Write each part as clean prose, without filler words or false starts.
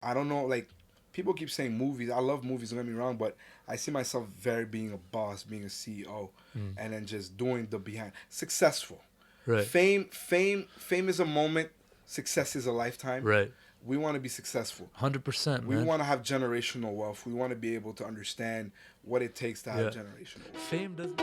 I don't know, like, people keep saying movies. I love movies, don't get me wrong, but I see myself very being a boss, being a CEO, and then just doing the behind. Successful. Right. Fame is a moment. Success is a lifetime. Right. We want to be successful. 100%, We man. want to have generational wealth. We want to be able to understand what it takes to have generational wealth. Fame doesn't...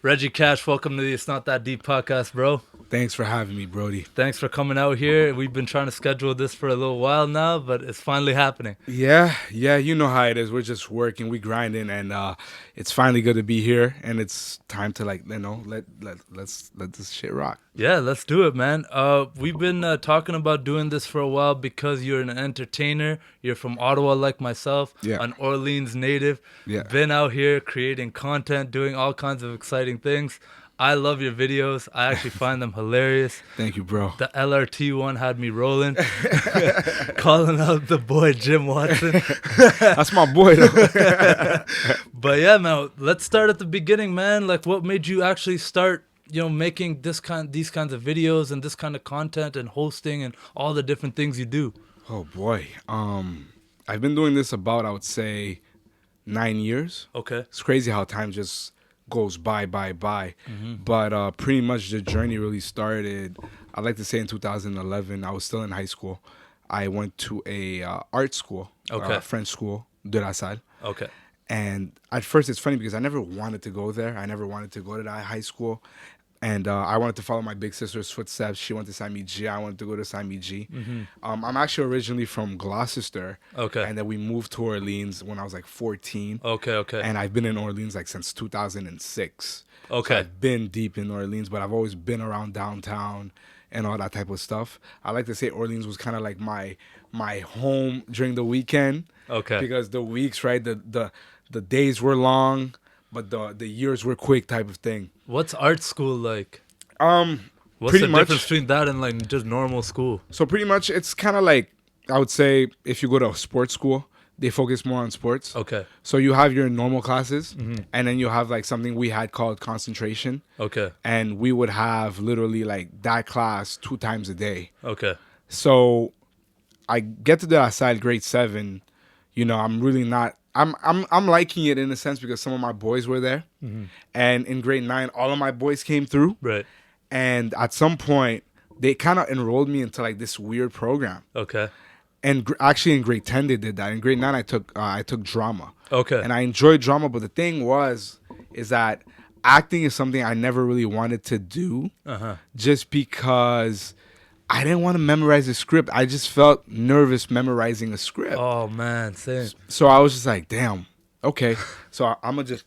Reggie Cash, welcome to the It's Not That Deep podcast, bro. Thanks for having me, Brody. Thanks for coming out here. We've been trying to schedule this for a little while now, but it's finally happening. Yeah, you know how it is. We're just working, we grinding, and it's finally good to be here. And it's time to let's let this shit rock. Yeah, let's do it, man. We've been talking about doing this for a while because you're an entertainer. You're from Ottawa, like myself, an Orleans native. Yeah. Been out here creating content, doing all kinds of exciting things. I love your videos. I actually find them hilarious. Thank you, bro. The LRT one had me rolling. Calling out the boy Jim Watson. That's my boy, though. But yeah, man, let's start at the beginning, man. Like, what made you actually start, making these kinds of videos and this kind of content and hosting and all the different things you do? Oh boy. I've been doing this about, I would say, 9 years. Okay. It's crazy how time just goes by. Mm-hmm. But pretty much the journey really started, I'd like to say, in 2011. I was still in high school. I went to a art school, French school, de la Salle. Okay. And at first, it's funny because I never wanted to go there. I never wanted to go to that high school. And I wanted to follow my big sister's footsteps. She went to Saint G. I wanted to go to Saint G. Mm-hmm. I'm actually originally from Gloucester. Okay. And then we moved to Orleans when I was like 14. Okay. And I've been in Orleans like since 2006. Okay. So I've been deep in Orleans, but I've always been around downtown and all that type of stuff. I like to say Orleans was kind of like my home during the weekend. Okay. Because the weeks, right, the days were long, but the years were quick type of thing. What's art school like? What's What's the difference between that and like just normal school? So pretty much it's kind of like, I would say, if you go to a sports school, they focus more on sports. Okay. So you have your normal classes, and then you have like something we had called concentration. Okay. And we would have literally like that class 2 times a day. Okay. So I get to that side grade 7, I'm really not, I'm liking it in a sense because some of my boys were there. Mm-hmm. And in grade 9, all of my boys came through. Right. And at some point, they kind of enrolled me into like this weird program. Okay. And actually in grade 10, they did that. In grade 9, I took drama. Okay. And I enjoyed drama. But the thing is that acting is something I never really wanted to do. Just because I didn't want to memorize a script. I just felt nervous memorizing a script. Oh, man. Same. So I was just like, damn. Okay. So I'm going to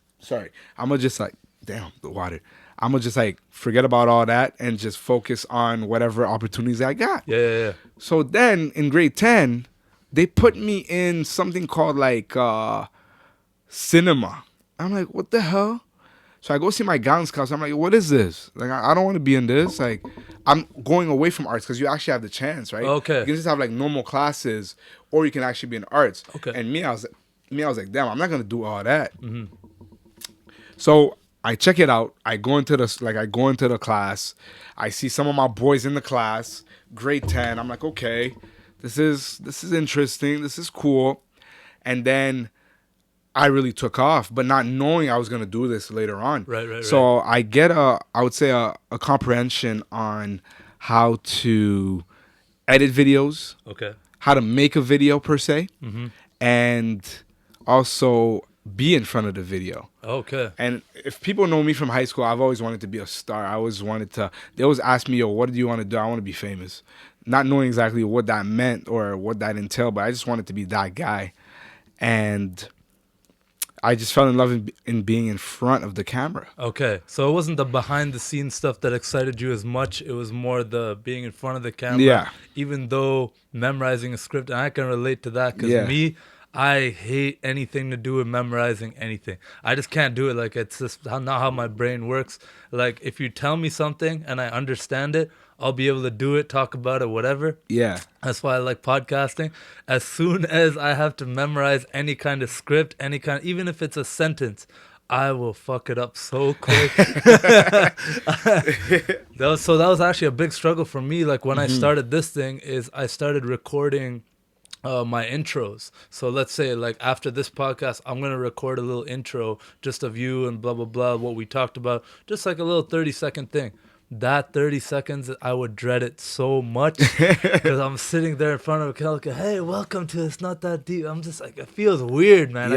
just like, damn, the water. I'm going to just like forget about all that and just focus on whatever opportunities I got. Yeah. So then in grade 10, they put me in something called like cinema. I'm like, what the hell? So I go see my guidance counselor. I'm like, what is this? Like, I don't want to be in this. Like, I'm going away from arts because you actually have the chance, right? Okay. You can just have like normal classes, or you can actually be in arts. Okay. And I was like, damn, I'm not gonna do all that. Mm-hmm. So I check it out. I go into the class. I see some of my boys in the class, grade 10. I'm like, okay, this is interesting. This is cool. And then I really took off, but not knowing I was going to do this later on. Right. So I get a comprehension on how to edit videos. Okay. How to make a video per se. Mm-hmm. And also be in front of the video. Okay. And if people know me from high school, I've always wanted to be a star. They always ask me, yo, what do you want to do? I want to be famous. Not knowing exactly what that meant or what that entailed, but I just wanted to be that guy. And I just fell in love in being in front of the camera. Okay. So it wasn't the behind the scenes stuff that excited you as much. It was more the being in front of the camera. Yeah. Even though memorizing a script, and I can relate to that because I hate anything to do with memorizing anything. I just can't do it. Like, it's just not how my brain works. Like, if you tell me something and I understand it, I'll be able to do it, talk about it, whatever. Yeah. That's why I like podcasting. As soon as I have to memorize any kind of script, even if it's a sentence, I will fuck it up so quick. That was actually a big struggle for me. Like when I started this thing, is I started recording my intros. So let's say like after this podcast, I'm gonna record a little intro just of you and blah blah blah, what we talked about, just like a little 30-second thing. That 30 seconds, I would dread it so much because I'm sitting there in front of a camera, like, hey, welcome to It's Not That Deep. I'm just like, it feels weird, man. I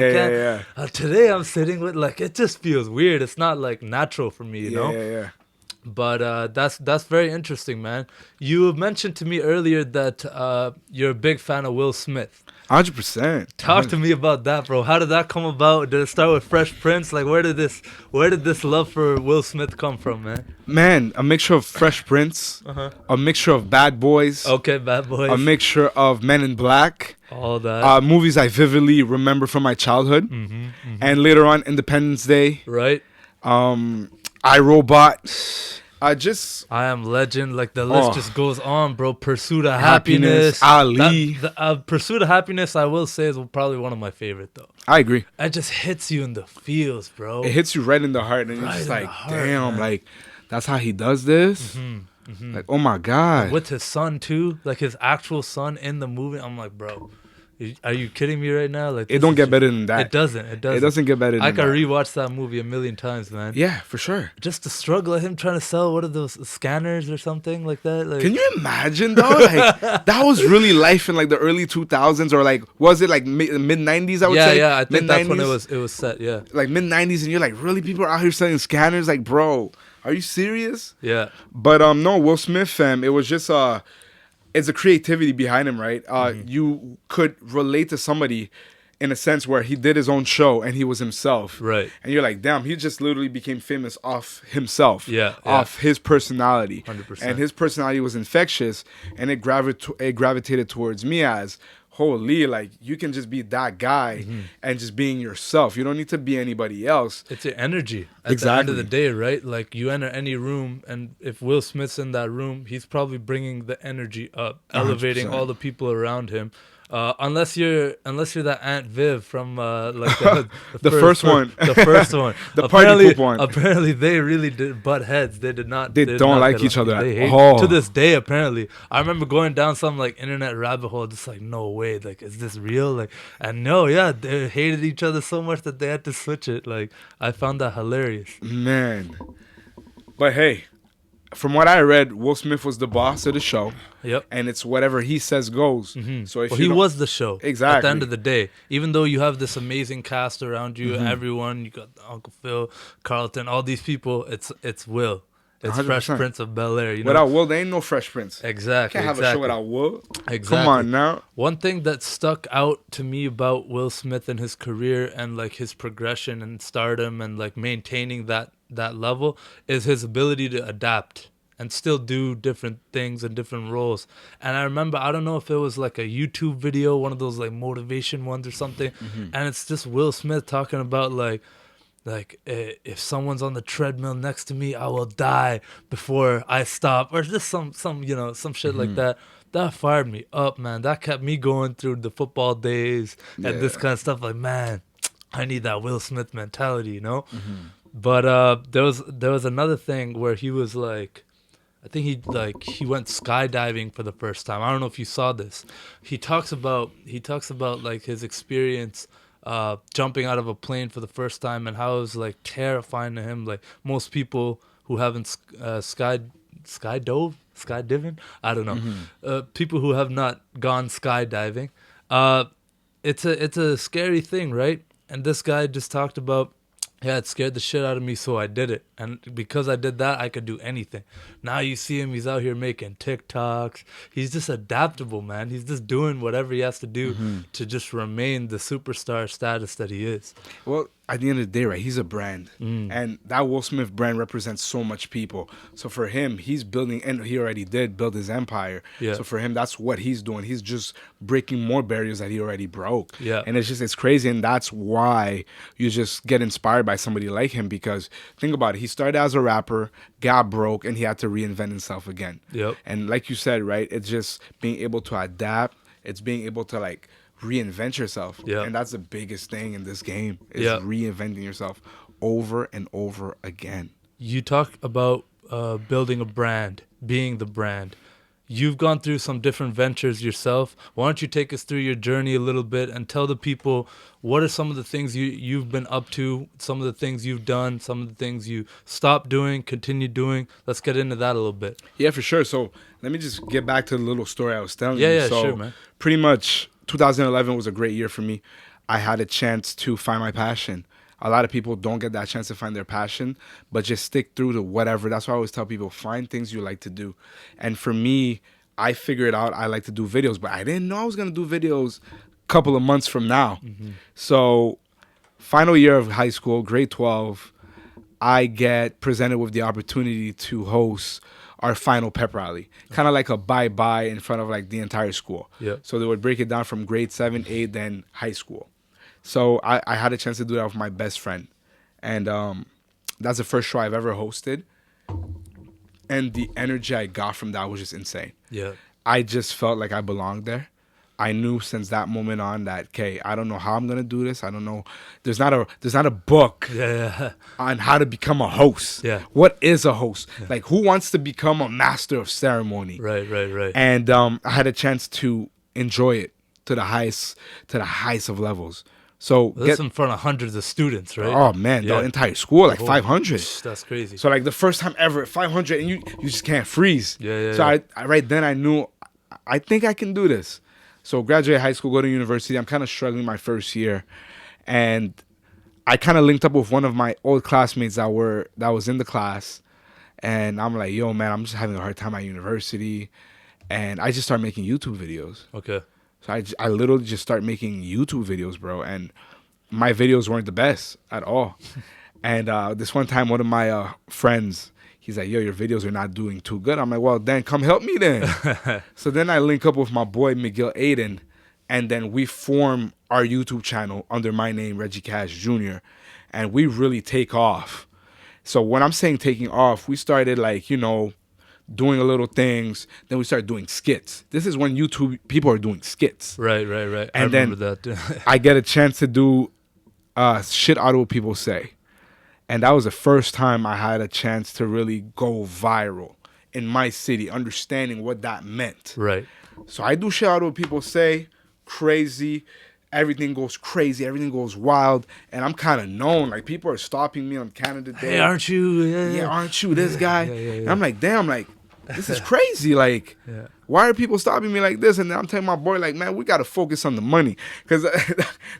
can't. Today I'm sitting with, like, it just feels weird. It's not like natural for me, you know? Yeah. But that's very interesting, man. You mentioned to me earlier that you're a big fan of Will Smith. 100%. Talk to me about that, bro. How did that come about? Did it start with Fresh Prince? Like, where did this love for Will Smith come from, man? Man, a mixture of Fresh Prince, a mixture of Bad Boys. Okay, Bad Boys. A mixture of Men in Black. All that. Movies I vividly remember from my childhood. And later on, Independence Day. Right. iRobot. I Am Legend. Like the list just goes on, bro. Pursuit of Happiness. Ali. Pursuit of Happiness, I will say, is probably one of my favorite though. I agree. It just hits you in the feels, bro. It hits you right in the heart, and you're just like, damn, man. Like that's how he does this. Like, oh my god. With his son too, like his actual son in the movie. I'm like, bro. Are you kidding me right now? Like it don't get better than that. It doesn't. It doesn't get better than that. I could rewatch that movie a million times, man. Yeah, for sure. Just the struggle of him trying to sell what are those scanners or something like that. Like, can you imagine though? Like that was really life in like the early 2000s, or like was it like mid 90s? I would say. Yeah. I think mid-90s? that's when it was set. Yeah. Like mid 90s, and you're like, really, people are out here selling scanners? Like, bro, are you serious? Yeah. But no, Will Smith, it was just it's a creativity behind him, right? You could relate to somebody in a sense where he did his own show and he was himself. Right. And you're like, damn, he just literally became famous off himself. Yeah. Off his personality. 100%. And his personality was infectious, and it gravitated towards me as, holy, like you can just be that guy and just being yourself. You don't need to be anybody else. It's your energy at the end of the day, right? Like you enter any room, and if Will Smith's in that room, he's probably bringing the energy up, elevating 100%. all the people around him. Unless you're that Aunt Viv from like the first one. The first one. The party poop one. Apparently they really did butt heads. They did not. They don't like each other They at hate, all. to this day, apparently. I remember going down some like internet rabbit hole, just like, no way, like, is this real? Like, and no, yeah, they hated each other so much that they had to switch it. Like, I found that hilarious. Man. But hey, from what I read, Will Smith was the boss of the show. Yep. And it's whatever he says goes. So if he was the show. Exactly. At the end of the day, even though you have this amazing cast around you, everyone, you got Uncle Phil, Carlton, all these people, it's Will. It's 100%. Fresh Prince of Bel-Air. You know? Without Will, there ain't no Fresh Prince. Exactly. Can't have a show without Will. Exactly. Come on now. One thing that stuck out to me about Will Smith and his career and like his progression and stardom and like maintaining that level is his ability to adapt and still do different things and different roles. And I remember, I don't know if it was like a YouTube video, one of those like motivation ones or something, and it's just Will Smith talking about like if someone's on the treadmill next to me, I will die before I stop, or just some shit like that. That fired me up, man. That kept me going through the football days and this kind of stuff. Like, man, I need that Will Smith mentality, you know. But there was another thing where he was like, I think he went skydiving for the first time. I don't know if you saw this. He talks about like his experience jumping out of a plane for the first time and how it was like terrifying to him. Like most people who haven't skydiving, I don't know. People who have not gone skydiving, it's a scary thing, right? And this guy just talked about, yeah, it scared the shit out of me, so I did it. And because I did that, I could do anything. Now you see him, he's out here making TikToks. He's just adaptable, man. He's just doing whatever he has to do to just remain the superstar status that he is. Well, at the end of the day, right, he's a brand. And that Will Smith brand represents so much people. So for him, he's building, and he already did build his empire. Yeah. So for him, that's what he's doing. He's just breaking more barriers that he already broke. Yeah. And it's crazy. And that's why you just get inspired by somebody like him, because think about it. He started as a rapper, got broke, and he had to reinvent himself again. Yep. And like you said, right, it's just being able to adapt. It's being able to like reinvent yourself. Yeah. And that's the biggest thing in this game is Yeah. reinventing yourself over and over again. You talk about building a brand, being the brand. You've gone through some different ventures yourself. Why don't you take us through your journey a little bit and tell the people what are some of the things you've been up to, some of the things you've done, some of the things you stopped doing, continue doing. Let's get into that a little bit. Yeah, for sure. So let me just get back to the little story I was telling you. Yeah, So sure, man. pretty much 2011 was a great year for me. I had a chance to find my passion. A lot of people don't get that chance to find their passion, but just stick through to whatever. That's why I always tell people, find things you like to do. And for me, I figured out I like to do videos, but I didn't know I was going to do videos a couple of months from now. So final year of high school, grade 12, I get presented with the opportunity to host our final pep rally, kind of like a bye-bye in front of like the entire school. Yeah. So they would break it down from grade 7, 8, then high school. So I had a chance to do that with my best friend. And that's the first show I've ever hosted. And the energy I got from that was just insane. Yeah. I just felt like I belonged there. I knew since that moment on that, okay, I don't know how I'm gonna do this. I don't know. There's not a book Yeah. on how to become a host. Yeah. What is a host? Like, who wants to become a master of ceremony? Right. And I had a chance to enjoy it to the highest of levels. So This is in front of hundreds of students, right? oh man, Yeah. the entire school, like Oh, 500. That's crazy. So like the first time ever at 500, and you just can't freeze. Yeah. So I right then I knew I think I can do this. So graduate high school, go to university. I'm kind of struggling my first year, and I kind of linked up with one of my old classmates that was in the class, and I'm like, yo man, I'm just having a hard time at university, and I just started making YouTube videos. Okay. So I literally just started making YouTube videos, bro, and my videos weren't the best at all. And this one time, one of my friends, he's like, yo, your videos are not doing too good. I'm like, well, then come help me then. So then I link up with my boy, Miguel Aiden, and then we form our YouTube channel under my name, Reggie Cash Jr., and we really take off. So when I'm saying taking off, we started like, doing a little things. Then we started doing skits. This is when YouTube people are doing skits. Right. I And remember then that. I get a chance to do shit Ottawa people say. And that was the first time I had a chance to really go viral in my city, understanding what that meant. Right. So I do shit Ottawa people say, crazy. Everything goes crazy. Everything goes wild. And I'm kind of known. Like, people are stopping me on Canada Day. Hey, aren't you? Yeah, aren't you this guy? Yeah. And I'm like, damn, like, this is crazy. Like, Yeah. why are people stopping me like this? And then I'm telling my boy, like, man, we got to focus on the money. Because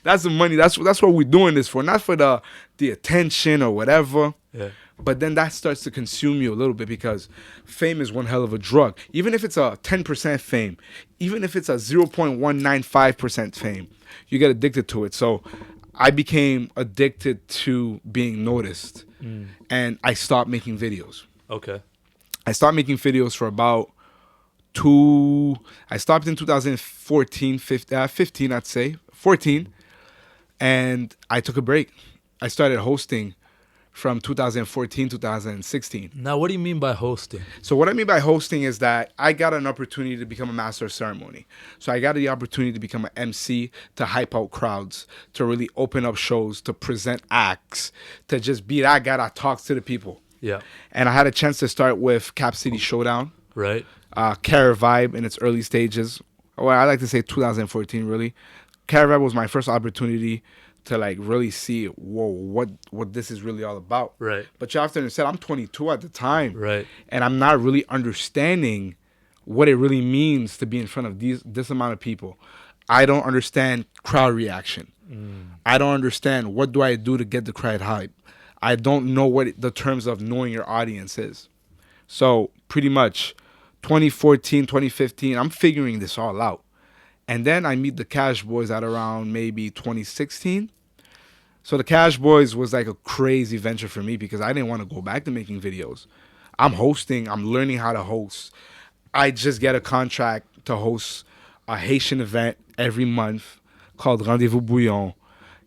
that's the money. That's what we're doing this for. Not for the attention or whatever. Yeah. But then that starts to consume you a little bit, because fame is one hell of a drug. Even if it's a 10% fame, even if it's a 0.195% fame, you get addicted to it. So I became addicted to being noticed, and I stopped making videos. Okay. I stopped making videos for about I stopped in 2014, 15, I'd say, 14, and I took a break. I started hosting from 2014, 2016. Now, what do you mean by hosting? So what I mean by hosting is that I got an opportunity to become a master of ceremony. So I got the opportunity to become an MC, to hype out crowds, to really open up shows, to present acts, to just be that guy that talks to the people. Yeah. And I had a chance to start with Cap City Showdown, Right. Cara Vibe in its early stages. Well, I like to say 2014, really. Cara Vibe was my first opportunity to like really see, whoa, what this is really all about. Right. But you have to understand, I'm 22 at the time. Right. And I'm not really understanding what it really means to be in front of this amount of people. I don't understand crowd reaction. I don't understand what do I do to get the crowd hype. I don't know what the terms of knowing your audience is. So pretty much 2014, 2015, I'm figuring this all out. And then I meet the Cash Boys at around maybe 2016. So the Cash Boys was like a crazy venture for me because I didn't want to go back to making videos. I'm hosting. I'm learning how to host. I just get a contract to host a Haitian event every month called Rendezvous Bouillon.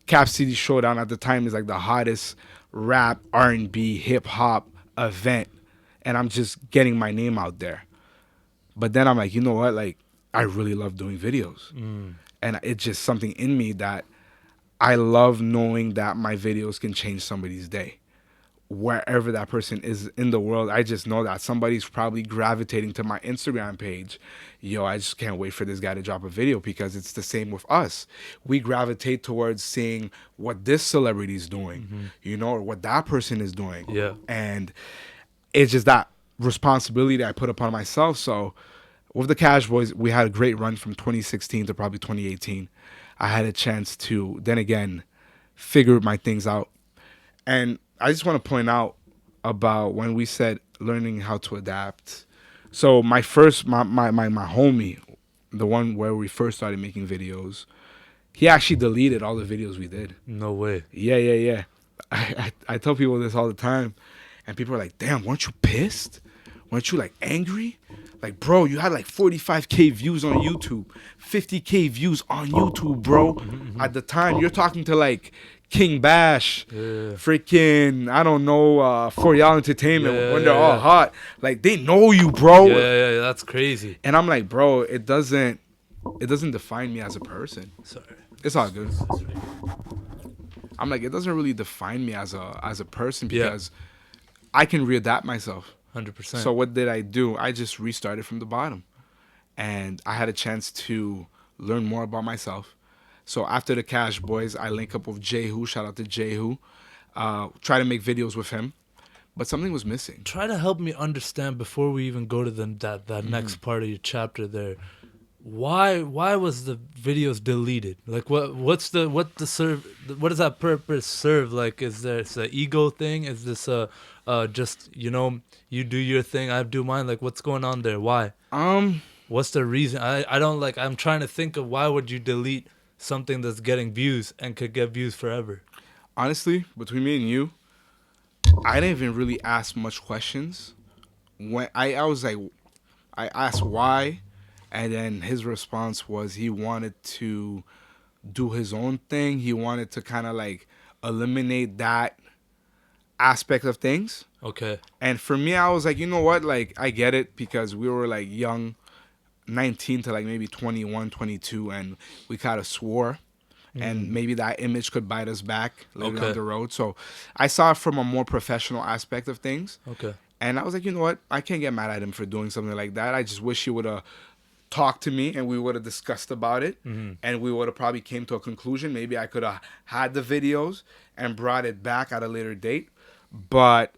Cap City Showdown at the time is like the hottest rap, R&B, hip hop event, and I'm just getting my name out there. But then I'm like, you know what? Like, I really love doing videos, and it's just something in me that I love knowing that my videos can change somebody's day. Wherever that person is in the world, I just know that somebody's probably gravitating to my Instagram page. Yo, I just can't wait for this guy to drop a video because it's the same with us. We gravitate towards seeing what this celebrity is doing, or what that person is doing. Yeah. And it's just that responsibility that I put upon myself. So with the Cash Boys, we had a great run from 2016 to probably 2018. I had a chance to then again figure my things out. And I just want to point out about when we said learning how to adapt. So my homie, the one where we first started making videos, he actually deleted all the videos we did. No way. Yeah. I tell people this all the time, and people are like, damn, weren't you pissed? Weren't you like angry? Like, bro, you had like 45K views on YouTube, 50K views on YouTube, bro. At the time, you're talking to like King Bash, freaking, I don't know, For Y'all Entertainment when they're all hot. Like, they know you, bro. Yeah, that's crazy. And I'm like, bro, it doesn't define me as a person. Sorry. It's all good. I'm like, it doesn't really define me as a person because I can readapt myself. 100%. So what did I do? I just restarted from the bottom. And I had a chance to learn more about myself. So after the Cash Boys, I link up with Jehu. Shout out to Jehu. Try to make videos with him. But something was missing. Try to help me understand before we even go to that next part of your chapter there. Why was the videos deleted? Like what does that purpose serve? Like is this an ego thing? Is this just you do your thing, I do mine? Like what's going on there? Why? What's the reason? I don't like. I'm trying to think of why would you delete something that's getting views and could get views forever. Honestly, between me and you, I didn't even really ask much questions. When I was like, I asked why. And then his response was he wanted to do his own thing. He wanted to kind of like eliminate that aspect of things. Okay. And for me, I was like, you know what? Like, I get it because we were like young, 19 to like maybe 21, 22, and we kind of swore. And maybe that image could bite us back later down the road. So I saw it from a more professional aspect of things. Okay. And I was like, you know what? I can't get mad at him for doing something like that. I just wish he would have talked to me and we would have discussed about it, and we would have probably came to a conclusion. Maybe I could have had the videos and brought it back at a later date, but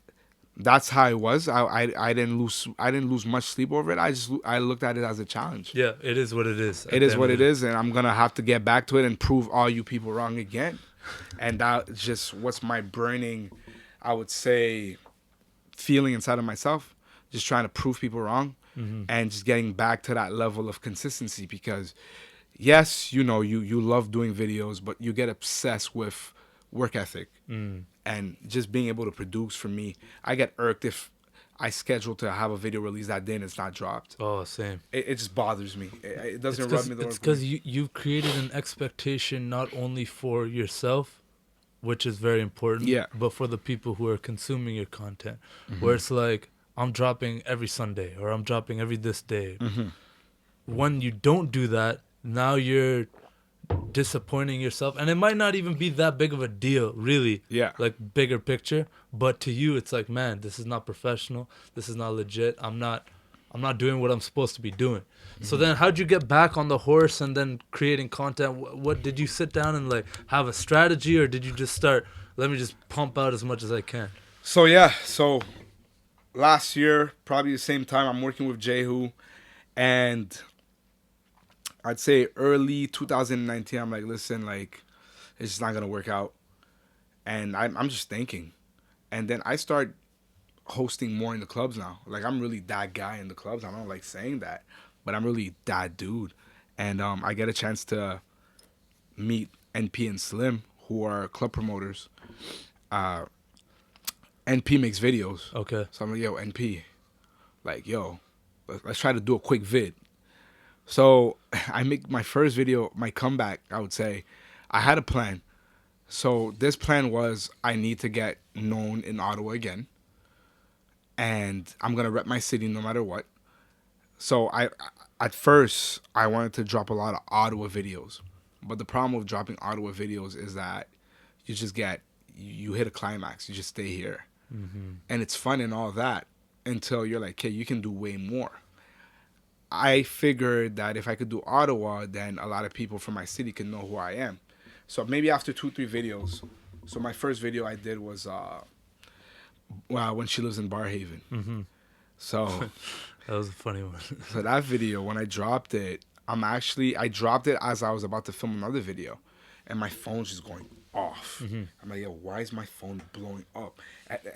that's how it was. I didn't lose much sleep over it. I looked at it as a challenge. Yeah, it is what it is. It is what it is, and I'm gonna have to get back to it and prove all you people wrong again. And that's just what's my burning, I would say, feeling inside of myself. Just trying to prove people wrong. And just getting back to that level of consistency because, yes, you love doing videos, but you get obsessed with work ethic. And just being able to produce for me, I get irked if I schedule to have a video release that day and it's not dropped. Oh, same. It just bothers me. It doesn't rub me the wrong way. It's because you've created an expectation not only for yourself, which is very important, but for the people who are consuming your content, where it's like, I'm dropping every Sunday or I'm dropping every this day. When you don't do that, now you're disappointing yourself. And it might not even be that big of a deal, really. Yeah. Like bigger picture. But to you, it's like, man, this is not professional. This is not legit. I'm not doing what I'm supposed to be doing. So then how'd you get back on the horse and then creating content? What did you sit down and like have a strategy, or did you just start, let me just pump out as much as I can? So last year, probably the same time, I'm working with Jehu, and I'd say early 2019, I'm like, listen, like, it's just not going to work out. And I'm just thinking. And then I start hosting more in the clubs now. Like, I'm really that guy in the clubs. I don't like saying that, but I'm really that dude. And I get a chance to meet NP and Slim, who are club promoters. NP makes videos. Okay. So I'm like, yo, NP, like, yo, let's try to do a quick vid. So I make my first video, my comeback, I would say. I had a plan. So this plan was I need to get known in Ottawa again. And I'm going to rep my city no matter what. So at first, I wanted to drop a lot of Ottawa videos. But the problem with dropping Ottawa videos is that you hit a climax. You just stay here. Mm-hmm. And it's fun and all that until you're like, okay, you can do way more. I figured that if I could do Ottawa, then a lot of people from my city can know who I am. So maybe after 2-3 videos. So my first video I did was when she lives in Barhaven. Mm-hmm. So that was a funny one. So that video, when I dropped it, I dropped it as I was about to film another video, and my phone's just going off. Mm-hmm. I'm like, yo, why is my phone blowing up?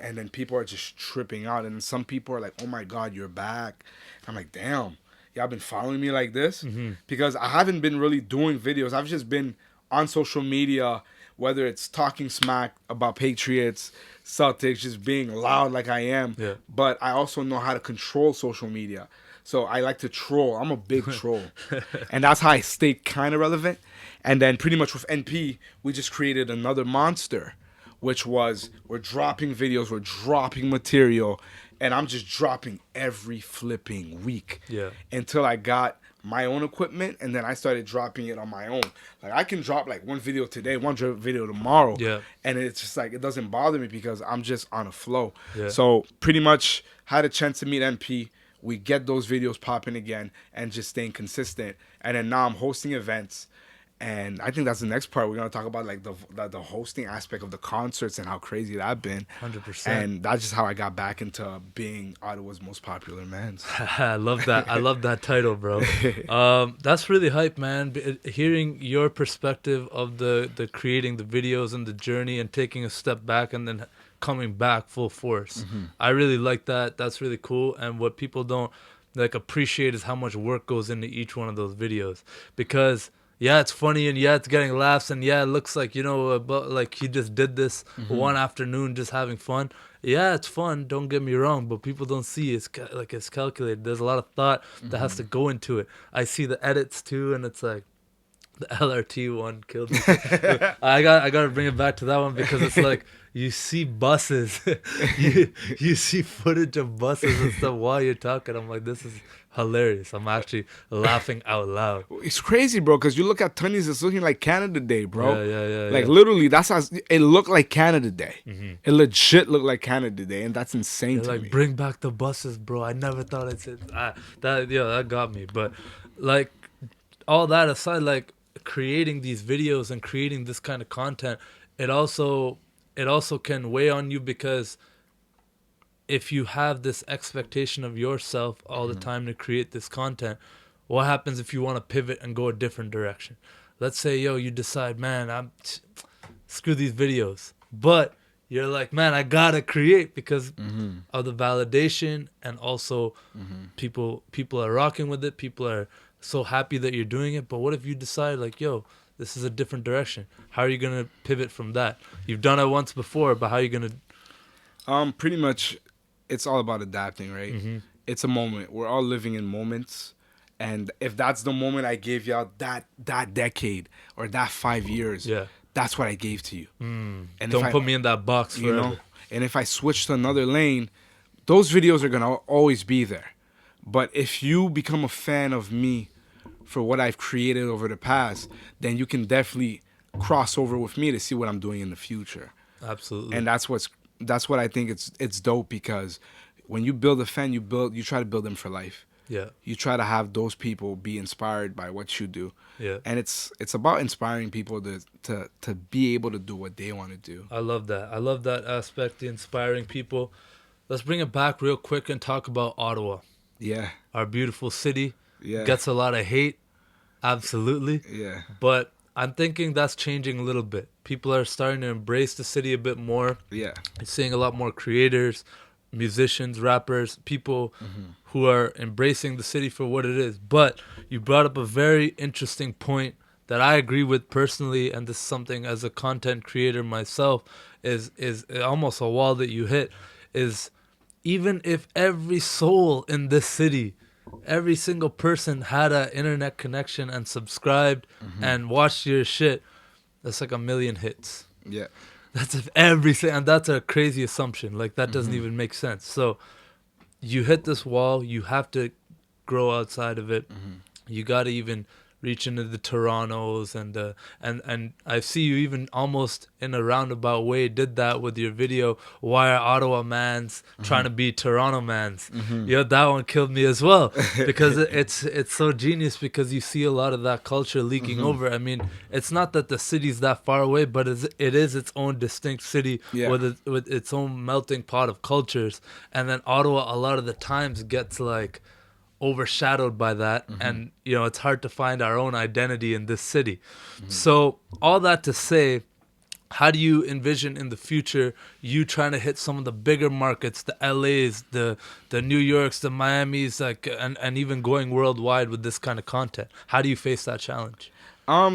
And then people are just tripping out, and some people are like, oh my God, you're back. I'm like, damn, y'all been following me like this? Mm-hmm. Because I haven't been really doing videos. I've just been on social media, whether it's talking smack about Patriots, Celtics, just being loud like I am. Yeah. But I also know how to control social media. So I like to troll. I'm a big troll. And that's how I stay kind of relevant. And then pretty much with NP, we just created another monster, which was we're dropping videos, we're dropping material, and I'm just dropping every flipping week. Yeah. Until I got my own equipment, and then I started dropping it on my own. Like I can drop like one video today, one video tomorrow. Yeah. And it's just like it doesn't bother me because I'm just on a flow. Yeah. So pretty much had a chance to meet NP. We get those videos popping again and just staying consistent. And then now I'm hosting events. And I think that's the next part. We're gonna talk about like the hosting aspect of the concerts and how crazy that been. 100%. And that's just how I got back into being Ottawa's most popular man. I love that. I love that title, bro. That's really hype, man. Hearing your perspective of the creating the videos and the journey and taking a step back and then coming back full force. Mm-hmm. I really like that. That's really cool. And what people don't like appreciate is how much work goes into each one of those videos, because yeah, it's funny, and yeah, it's getting laughs, and yeah, it looks like, but like he just did this one afternoon just having fun. Yeah, it's fun, don't get me wrong, but people don't see it's calculated. There's a lot of thought that has to go into it. I see the edits too, and it's like the LRT one killed me. I got to bring it back to that one because it's like you see buses, you see footage of buses and stuff while you're talking. I'm like, this is hilarious. I'm actually laughing out loud. It's crazy, bro, because you look at Tunnies, it's looking like Canada Day, bro. Yeah. Like, literally, that's how it looked like Canada Day. Mm-hmm. It legit looked like Canada Day, and that's insane to me. Bring back the buses, bro. I never thought I'd say that got me. But, like, all that aside, like, creating these videos and creating this kind of content, it also can weigh on you, because if you have this expectation of yourself all the time to create this content, what happens if you want to pivot and go a different direction? Let's say, you decide, man, screw these videos. But you're like, man, I got to create because of the validation, and also people are rocking with it. People are so happy that you're doing it. But what if you decide, like, this is a different direction? How are you going to pivot from that? You've done it once before, but how are you going to... Pretty much... It's all about adapting, right? Mm-hmm. It's a moment. We're all living in moments. And if that's the moment I gave y'all that decade or that 5 years, that's what I gave to you. And don't put me in that box forever. And if I switch to another lane, those videos are going to always be there. But if you become a fan of me for what I've created over the past, then you can definitely cross over with me to see what I'm doing in the future. Absolutely. And that's what I think it's dope, because when you build a fan, you try to build them for life. Yeah. You try to have those people be inspired by what you do. Yeah. And it's about inspiring people to be able to do what they want to do. I love that. I love that aspect, the inspiring people. Let's bring it back real quick and talk about Ottawa. Yeah. Our beautiful city. Yeah. Gets a lot of hate. Absolutely. Yeah. But I'm thinking that's changing a little bit. People are starting to embrace the city a bit more. Yeah. You're seeing a lot more creators, musicians, rappers, people who are embracing the city for what it is. But you brought up a very interesting point that I agree with personally, and this is something as a content creator myself, is almost a wall that you hit, is even if every soul in this city, every single person had an internet connection and subscribed and watched your shit, that's like 1 million hits. Yeah. That's if everything, and that's a crazy assumption. Like, that doesn't even make sense. So you hit this wall, you have to grow outside of it. You got to even reach into the Torontos, and I see you even almost in a roundabout way did that with your video, why are Ottawa mans trying to be Toronto mans? Yeah, that one killed me as well, because it's so genius, because you see a lot of that culture leaking over. I mean, it's not that the city's that far away, but it is its own distinct city with its own melting pot of cultures. And then Ottawa a lot of the times gets like overshadowed by that, and you know, it's hard to find our own identity in this city. So all that to say, how do you envision in the future you trying to hit some of the bigger markets, the LAs, the New Yorks, the Miamis, like, and even going worldwide with this kind of content? How do you face that challenge?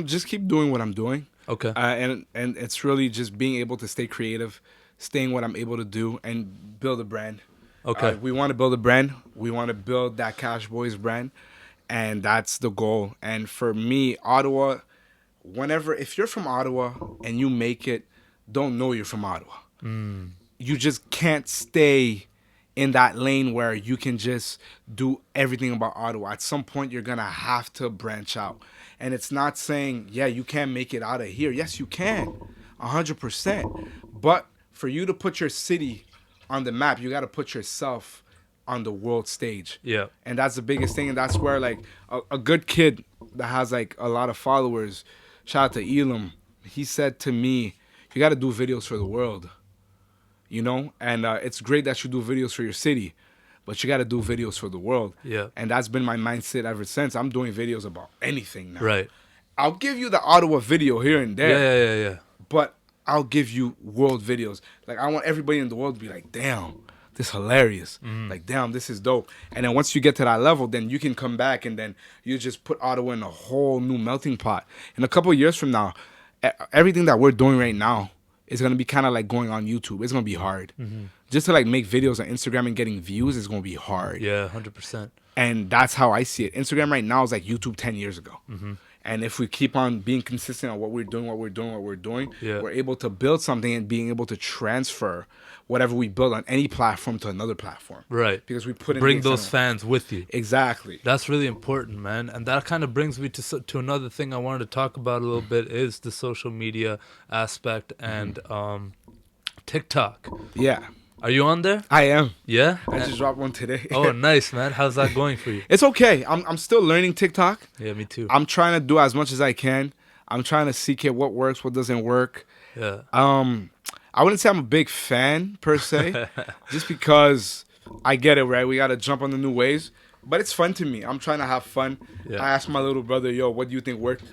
Just keep doing what I'm doing. Okay. And it's really just being able to stay creative, staying what I'm able to do, and build a brand. Okay. We want to build a brand. We want to build that Cash Boys brand, and that's the goal. And for me, Ottawa, if you're from Ottawa and you make it, don't know you're from Ottawa. You just can't stay in that lane where you can just do everything about Ottawa. At some point, you're going to have to branch out. And it's not saying, yeah, you can't make it out of here. Yes, you can, 100%. But for you to put your city on the map, you got to put yourself on the world stage. Yeah. And that's the biggest thing. And that's where, like, a good kid that has, like, a lot of followers, shout out to Elam, he said to me, you got to do videos for the world, you know? And it's great that you do videos for your city, but you got to do videos for the world. Yeah. And that's been my mindset ever since. I'm doing videos about anything now. Right. I'll give you the Ottawa video here and there. Yeah. But I'll give you world videos. Like, I want everybody in the world to be like, damn, this is hilarious. Like, damn, this is dope. And then once you get to that level, then you can come back and then you just put Ottawa in a whole new melting pot. In a couple of years from now, everything that we're doing right now is going to be kind of like going on YouTube. It's going to be hard. Just to, like, make videos on Instagram and getting views is going to be hard. Yeah, 100%. And that's how I see it. Instagram right now is like YouTube 10 years ago. And if we keep on being consistent on what we're doing, we're able to build something and being able to transfer whatever we build on any platform to another platform. Right. Because we put in bring those fans with you. Exactly. That's really important, man. And that kind of brings me to another thing I wanted to talk about a little bit, is the social media aspect and TikTok. Yeah. Are you on there? I am. Yeah? I just dropped one today. Oh, nice, man. How's that going for you? It's okay. I'm still learning TikTok. Yeah, me too. I'm trying to do as much as I can. I'm trying to seek it, what works, what doesn't work. Yeah. I wouldn't say I'm a big fan, per se, just because I get it, right? We got to jump on the new waves. But it's fun to me. I'm trying to have fun. Yeah. I asked my little brother, yo, what do you think worked?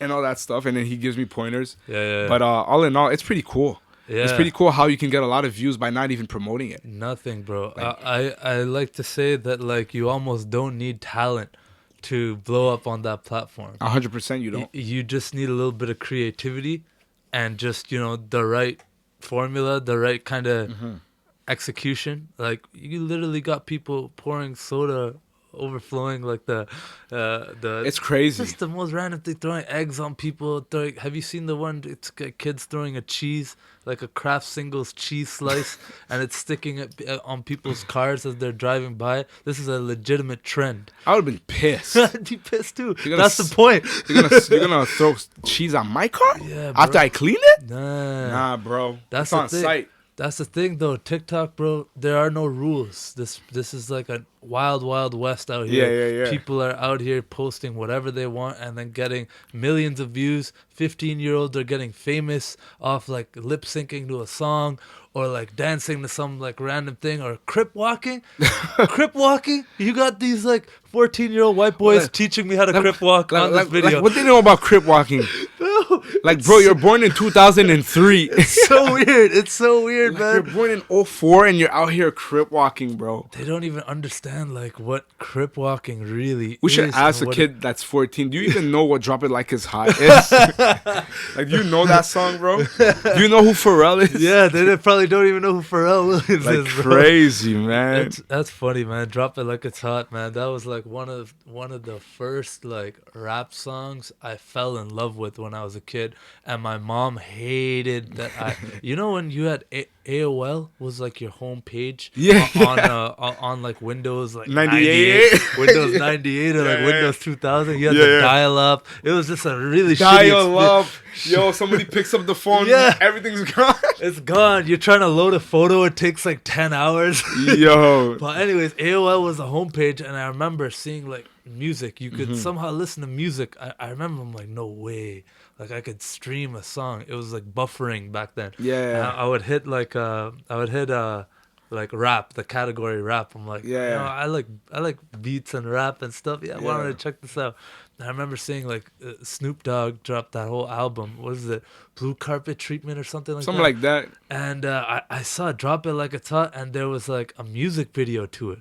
And all that stuff. And then he gives me pointers. Yeah. But all in all, it's pretty cool. Yeah. It's pretty cool how you can get a lot of views by not even promoting it. Nothing, bro. I like to say that, like, you almost don't need talent to blow up on that platform. 100% you don't. You just need a little bit of creativity and just, you know, the right formula, the right kind of execution. Like, you literally got people pouring soda, overflowing, like the it's crazy. It's just the most random thing, throwing eggs on people. Have you seen the one, it's kids throwing a cheese, like a Kraft Singles cheese slice, and it's sticking it on people's cars as they're driving by? This is a legitimate trend. I would have been pissed. I'd be pissed too. That's the point. You're gonna throw cheese on my car? Yeah, bro. After I clean it? Nah, bro. That's it's on site. That's the thing, though. TikTok, bro, there are no rules. This is like a wild, wild west out here. Yeah. People are out here posting whatever they want and then getting millions of views. 15-year-olds are getting famous off, like, lip syncing to a song or, like, dancing to some, like, random thing, or crip walking. Crip walking? You got these, like, 14-year-old white boys teaching me how to crip walk on this video. Like, what do they know about crip walking? Like, bro, you're born in 2003. It's so weird. It's so weird, Like, man. you're born in '04 and you're out here crip walking, bro. They don't even understand like what crip walking really We should is ask and a what kid that's 14. Do you even know what "Drop It Like It's Hot" is? Like, do you know that song, bro? Do you know who Pharrell is? Yeah, they probably don't even know who Pharrell Williams Like, is. Bro. crazy, man. That's funny, man. Drop It Like It's Hot, man. That was like one of the first like rap songs I fell in love with when I was a kid, and my mom hated that. You know when you had AOL was like your home page, Yeah, on like Windows like 98? Windows 98 or like Yeah. Windows 2000. You had Yeah, the yeah. dial up. It was just a really shitty dial experience. up. Yo, somebody picks up the phone. Yeah. Everything's gone. It's gone. You're trying to load a photo. It takes like 10 hours. Yo. But anyways, AOL was the homepage, and I remember seeing like music. You could somehow listen to music. I remember I'm like, no way. Like I could stream a song. It was like buffering back then. Yeah. And I would hit like rap, the category rap. I'm like, Yeah. you know, I like beats and rap and stuff. Yeah, I wanted Yeah. to check this out. And I remember seeing like Snoop Dogg dropped that whole album. What is it? Blue Carpet Treatment or something like Something that. like that. And I saw Drop It Like It's Hot, and there was like a music video to it.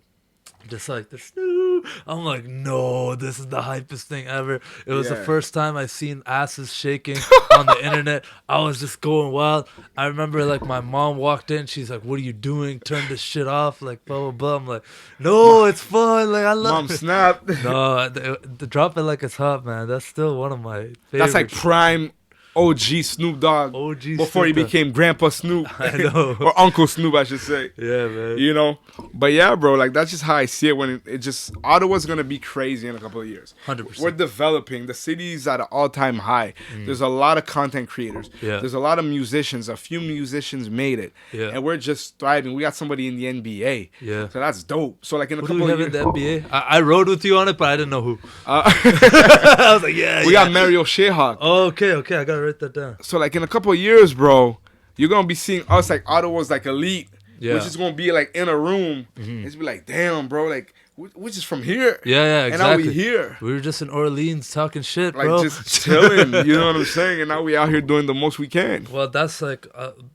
Just like the Snoop. I'm like, no, this is the hypest thing ever. It was the Yeah. first time I seen asses shaking on the internet. I was just going wild. I remember like my mom walked in. She's like, what are you doing? Turn this shit off. Like, blah, blah, blah. I'm like, no, it's fun. Like, I love Mom it. snap. No, the Drop It Like It's Hot, man. That's still one of my favorites. That's like prime OG Snoop Dogg. OG before he Snoop Dogg. became Grandpa Snoop. I know. Or Uncle Snoop, I should say. Yeah, man. You know? But yeah, bro, like that's just how I see it when it just Ottawa's gonna be crazy in a couple of years. 100%. We're developing. The city's at an all-time high. There's a lot of content creators. Yeah. There's a lot of musicians. A few musicians made it. Yeah. And we're just thriving. We got somebody in the NBA. Yeah. So that's dope. So like in a Who do couple we of have years. in the NBA? I rode with you on it, but I didn't know who. I was like, yeah, We yeah. got Mario Shayhawk. Oh, okay. I gotta write that down. So like in a couple of years, bro, you're gonna be seeing us like Ottawa's like elite. Yeah. Which is gonna be like in a room. It's be like, damn, bro, like we're just from here. Yeah, And exactly. now we here. We were just in Orleans talking shit, Like bro. just chilling. You know what I'm saying? And now we out here doing the most we can. Well, that's like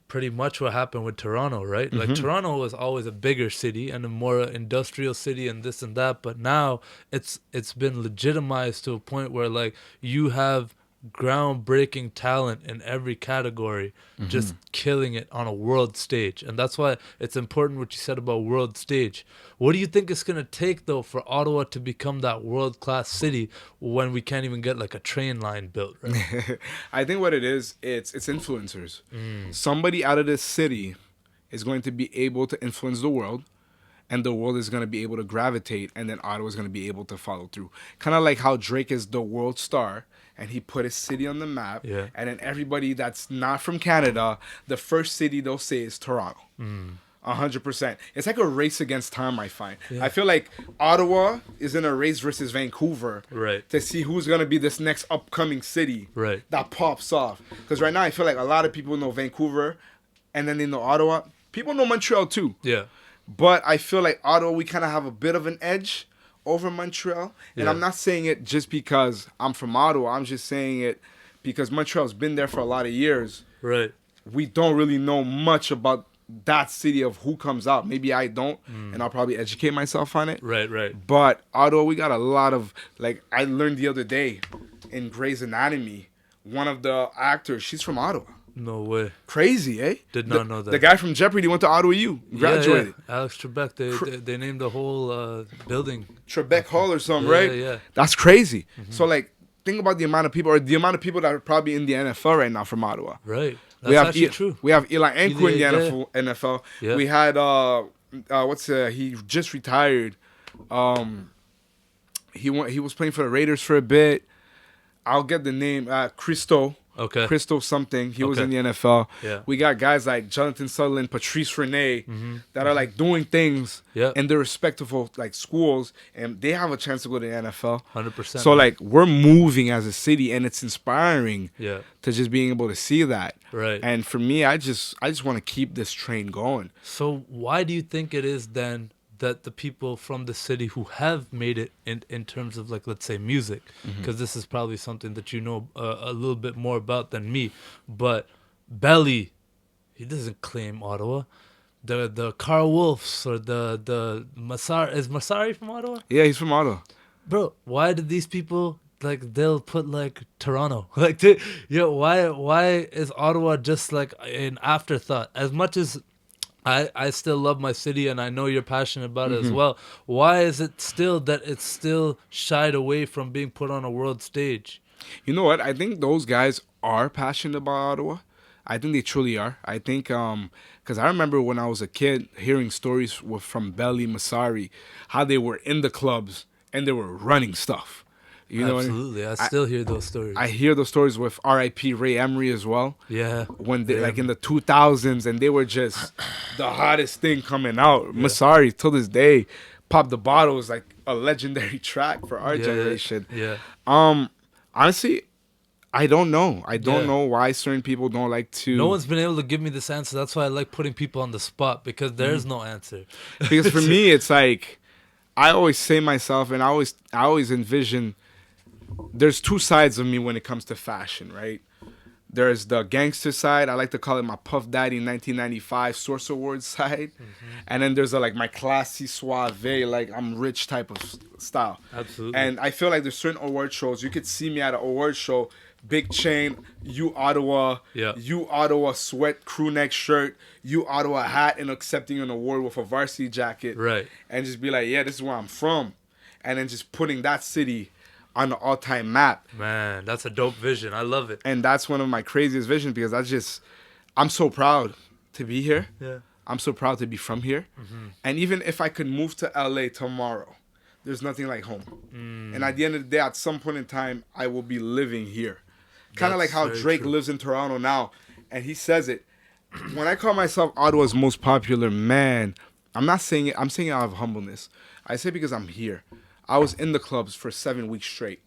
pretty much what happened with Toronto, right? Like Toronto was always a bigger city and a more industrial city and this and that, but now it's been legitimized to a point where like you have groundbreaking talent in every category, just killing it on a world stage. And that's why it's important what you said about world stage. What do you think it's going to take though for Ottawa to become that world class city when we can't even get like a train line built, right? I think what it is, it's influencers. Somebody out of this city is going to be able to influence the world, and the world is going to be able to gravitate, and then Ottawa is going to be able to follow through. Kind of like how Drake is the world star, and he put his city on the map, Yeah. and then everybody that's not from Canada, the first city they'll say is Toronto. 100%. It's like a race against time, I find. Yeah. I feel like Ottawa is in a race versus Vancouver Right. to see who's going to be this next upcoming city Right. that pops off. Because right now, I feel like a lot of people know Vancouver, and then they know Ottawa. People know Montreal, too. Yeah. But I feel like Ottawa, we kind of have a bit of an edge over Montreal. And Yeah. I'm not saying it just because I'm from Ottawa. I'm just saying it because Montreal's been there for a lot of years. Right. We don't really know much about that city of who comes out. Maybe I don't, and I'll probably educate myself on it. Right. But Ottawa, we got a lot of, like, I learned the other day in Grey's Anatomy, one of the actors, she's from Ottawa. No way. Crazy, eh? Did not know that. The guy from Jeopardy went to Ottawa U, graduated. Yeah. Alex Trebek. They named the whole building. Trebek Hall or something, Yeah, right? yeah. That's crazy. So, like, think about the amount of people, or the amount of people that are probably in the NFL right now from Ottawa. Right. That's actually true. We have Eli Ankou in the Yeah. NFL. Yeah. We had he just retired. He was playing for the Raiders for a bit. I'll get the name. Christo. Okay. Christo something. He was Okay. in the NFL. Yeah. We got guys like Jonathan Sutherland, Patrice Rene that are like doing things Yeah. in their respective like schools, and they have a chance to go to the NFL. 100%. So like we're moving as a city, and it's inspiring Yeah. to just being able to see that. Right. And for me, I just want to keep this train going. So why do you think it is then that the people from the city who have made it in terms of like, let's say, music, because this is probably something that you know a little bit more about than me, but Belly, he doesn't claim Ottawa. The Carl Wolfs or the Masari from Ottawa? Yeah, he's from Ottawa. Bro, why did these people like they'll put like Toronto? Like why is Ottawa just like an afterthought? As much as I still love my city and I know you're passionate about it as well. Why is it still that it's still shied away from being put on a world stage? You know what? I think those guys are passionate about Ottawa. I think they truly are. I think because I remember when I was a kid hearing stories from Belly Masari, how they were in the clubs and they were running stuff. You know, Absolutely, I still hear those stories. I hear those stories with R.I.P. Ray Emery as well. Yeah, When they like in the 2000s and they were just the hottest thing coming out. Masari till this day, Pop the Bottle is like a legendary track for our generation. Yeah. Honestly, I don't know. I don't know why certain people don't like to. No one's been able to give me this answer. That's why I like putting people on the spot, because there's no answer. Because for me, it's like I always say myself, and I always envision. There's two sides of me when it comes to fashion, right? There's the gangster side. I like to call it my Puff Daddy 1995 Source Awards side. And then there's like my classy, suave, like I'm rich type of style. Absolutely. And I feel like there's certain award shows. You could see me at an award show, big chain, you Ottawa, you Ottawa sweat crew neck shirt, you Ottawa hat, and accepting an award with a varsity jacket. Right. And just be like, yeah, this is where I'm from. And then just putting that city on the all-time map. Man, that's a dope vision. I love it. And that's one of my craziest visions because I'm so proud to be here. Yeah. I'm so proud to be from here. And even if I could move to LA tomorrow, there's nothing like home. And at the end of the day, at some point in time, I will be living here. Kind of like how Drake lives in Toronto now. And he says it. When I call myself Ottawa's most popular man, I'm not saying it. I'm saying it out of humbleness. I say because I'm here. I was in the clubs for 7 weeks straight.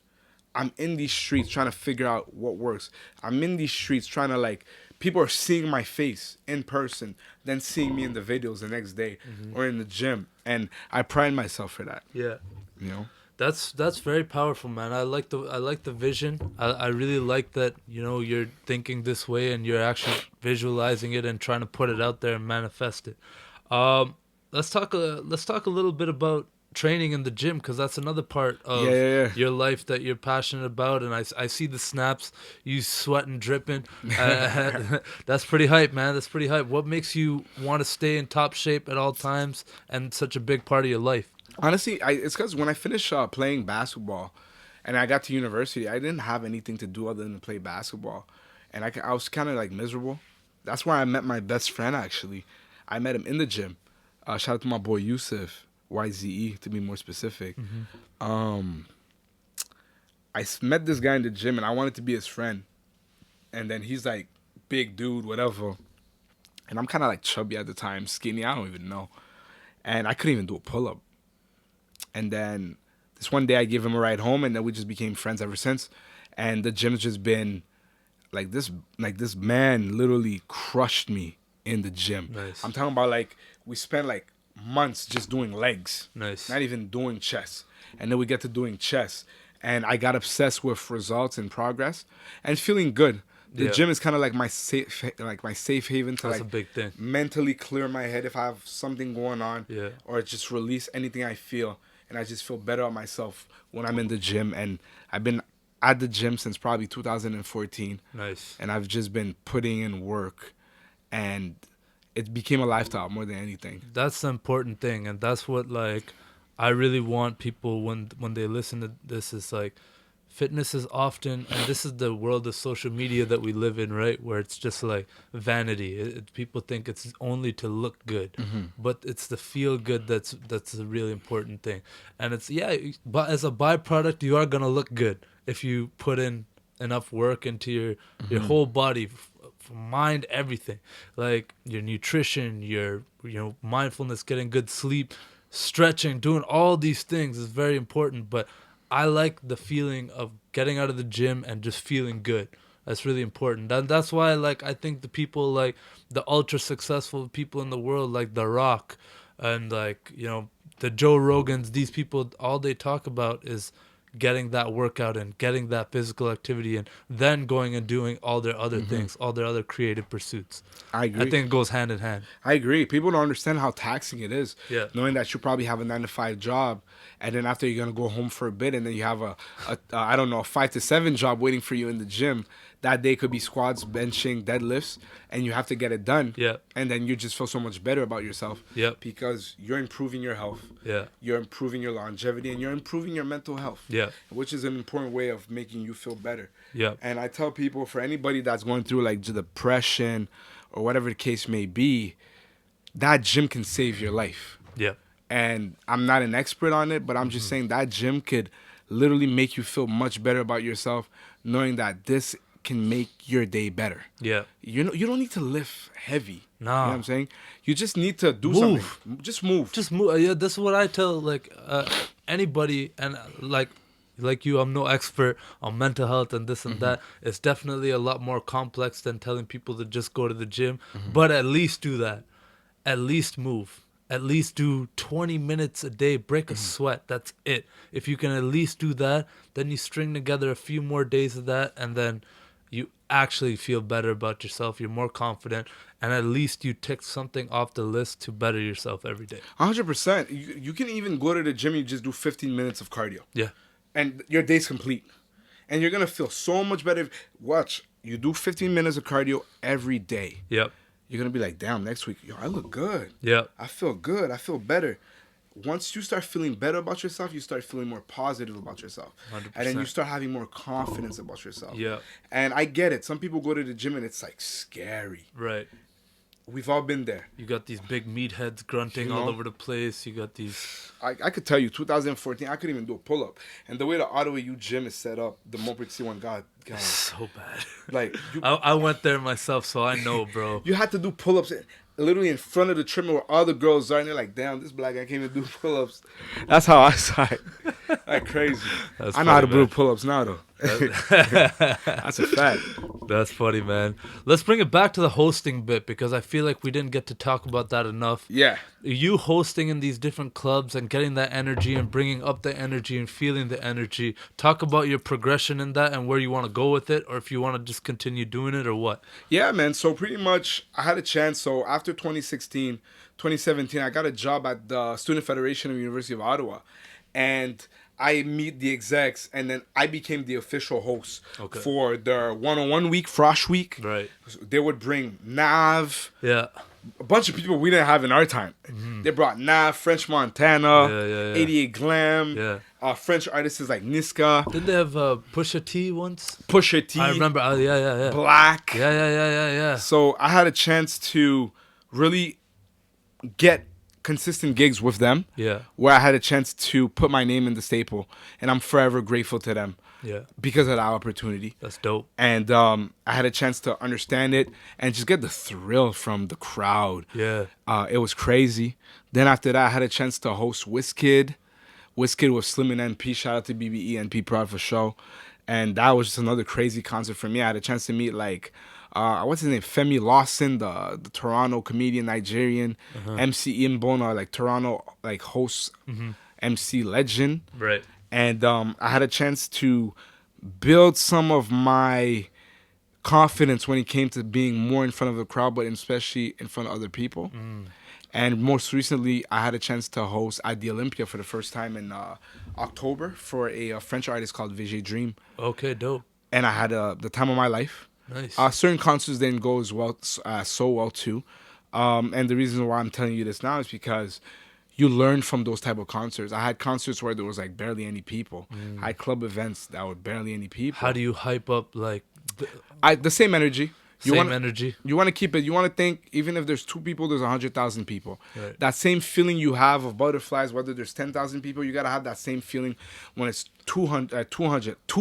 I'm in these streets trying to figure out what works. I'm in these streets trying to people are seeing my face in person, then seeing me in the videos the next day or in the gym. And I pride myself for that. Yeah. You know? That's very powerful, man. I like the vision. I really like that, you're thinking this way and you're actually visualizing it and trying to put it out there and manifest it. Let's talk a little bit about training in the gym, because that's another part of your life that you're passionate about, and I see the snaps, you sweating, dripping. That's pretty hype, man. That's pretty hype. What makes you want to stay in top shape at all times and such a big part of your life? Honestly, it's because when I finished playing basketball and I got to university, I didn't have anything to do other than play basketball, and I was kind of miserable. That's where I met my best friend, actually. I met him in the gym. Shout out to my boy Yusuf, YZE to be more specific. I met this guy in the gym and I wanted to be his friend, and then he's like big dude, whatever, and I'm kind of chubby at the time, skinny, I don't even know, and I couldn't even do a pull-up. And then this one day I gave him a ride home, and then we just became friends ever since. And the gym's just been this man literally crushed me in the gym. Nice. I'm talking about we spent months just doing legs. Nice. Not even doing chest. And then we get to doing chest. And I got obsessed with results and progress and feeling good. The gym is kind of my safe haven to That's a big thing. mentally clear my head if I have something going on, Yeah. or just release anything I feel, and I just feel better about myself when I'm in the gym. And I've been at the gym since probably 2014. Nice. And I've just been putting in work, and it became a lifestyle more than anything. That's the important thing, and that's what I really want people when they listen to this is fitness is often, and this is the world of social media that we live in, right? Where it's just vanity. People think it's only to look good, but it's the feel good that's a really important thing. And it's but as a byproduct, you are gonna look good if you put in enough work into your whole body. Mind, everything, your nutrition, your mindfulness, getting good sleep, stretching, doing all these things is very important. But I like the feeling of getting out of the gym and just feeling good. That's really important. And that's why I think the people the ultra successful people in the world, like The Rock and the Joe Rogans, these people, all they talk about is getting that workout and getting that physical activity and then going and doing all their other things, all their other creative pursuits. I agree. I think it goes hand in hand. I agree. People don't understand how taxing it is. Yeah. Knowing that you probably have a 9-to-5 job, and then after you're gonna go home for a bit, and then you have a 5 to 7 job waiting for you in the gym. That day could be squats, benching, deadlifts, and you have to get it done. Yeah. And then you just feel so much better about yourself. Yeah. Because you're improving your health. Yeah. You're improving your longevity, and you're improving your mental health. Yeah. Which is an important way of making you feel better. Yeah. And I tell people, for anybody that's going through like depression or whatever the case may be, that gym can save your life. Yeah. And I'm not an expert on it, but I'm just saying that gym could literally make you feel much better about yourself, knowing that this can make your day better. Yeah. You don't need to lift heavy. No. You know what I'm saying? You just need to do Move. something. Just move. Just move. Yeah, that's what I tell like anybody, and like you, I'm no expert on mental health and this and that. It's definitely a lot more complex than telling people to just go to the gym. But at least do that. At least move. At least do 20 minutes a day. Break a sweat. That's it. If you can at least do that, then you string together a few more days of that, and then you actually feel better about yourself. You're more confident, and at least you tick something off the list to better yourself every day. 100%. You can even go to the gym and you just do 15 minutes of cardio. Yeah. And your day's complete. And you're going to feel so much better. Watch, you do 15 minutes of cardio every day. Yep. You're going to be like, damn, next week, yo, I look good. Yep. I feel good. I feel better. Once you start feeling better about yourself, you start feeling more positive about yourself. 100%. And then you start having more confidence about yourself. Yeah. And I get it. Some people go to the gym and it's like scary. Right. We've all been there. You got these big meatheads grunting all over the place. You got these... I could tell you, 2014, I couldn't even do a pull-up. And the way the Ottawa U gym is set up, the Montpellier C1, God. So bad. Like, I went there myself, so I know, bro. You had to do pull-ups literally in front of the trimmer where all the girls are, and they're like, damn, this black guy can't even do pull-ups. That's how I saw it. Like crazy. I know how to do pull-ups now, though. That's a fact. That's funny, man. Let's bring it back to the hosting bit, because I feel like we didn't get to talk about that enough. Yeah. You hosting in these different clubs and getting that energy and bringing up the energy and feeling the energy. Talk about your progression in that and where you want to go with it, or if you want to just continue doing it or what. Yeah, man. So pretty much I had a chance. So after 2016, 2017, I got a job at the Student Federation of the University of Ottawa. And I meet the execs, and then I became the official host for their one-on-one week, Frosh Week. Right. They would bring Nav. Yeah. A bunch of people we didn't have in our time. They brought Nav, French Montana, 88 Glam, French artists like Niska. Didn't they have Pusha T once? Pusha T. I remember. Yeah. Black. Yeah. So I had a chance to really get consistent gigs with them. Yeah. Where I had a chance to put my name in the staple. And I'm forever grateful to them. Yeah. Because of that opportunity. That's dope. And I had a chance to understand it and just get the thrill from the crowd. Yeah. It was crazy. Then after that, I had a chance to host WizKid. WizKid with Slim and NP. Shout out to BBE and P Prod for show. And that was just another crazy concert for me. I had a chance to meet like, what's his name? Femi Lawson, the Toronto comedian, Nigerian. MC Ian Bona, like Toronto like host, MC legend. Right. And I had a chance to build some of my confidence when it came to being more in front of the crowd, but especially in front of other people. And most recently, I had a chance to host at the Olympia for the first time in October for a French artist called Vijay Dream. Okay, dope. And I had the time of my life. Nice. Certain concerts didn't go as well, so well too. And the reason why I'm telling you this now is because you learn from those type of concerts. I had concerts where there was like barely any people. I had club events that were barely any people. How do you hype up like the same energy? Energy. You want to keep it. You want to think even if there's 2 people, there's 100,000 people. Right. That same feeling you have of butterflies, whether there's 10,000 people, you gotta have that same feeling when it's 2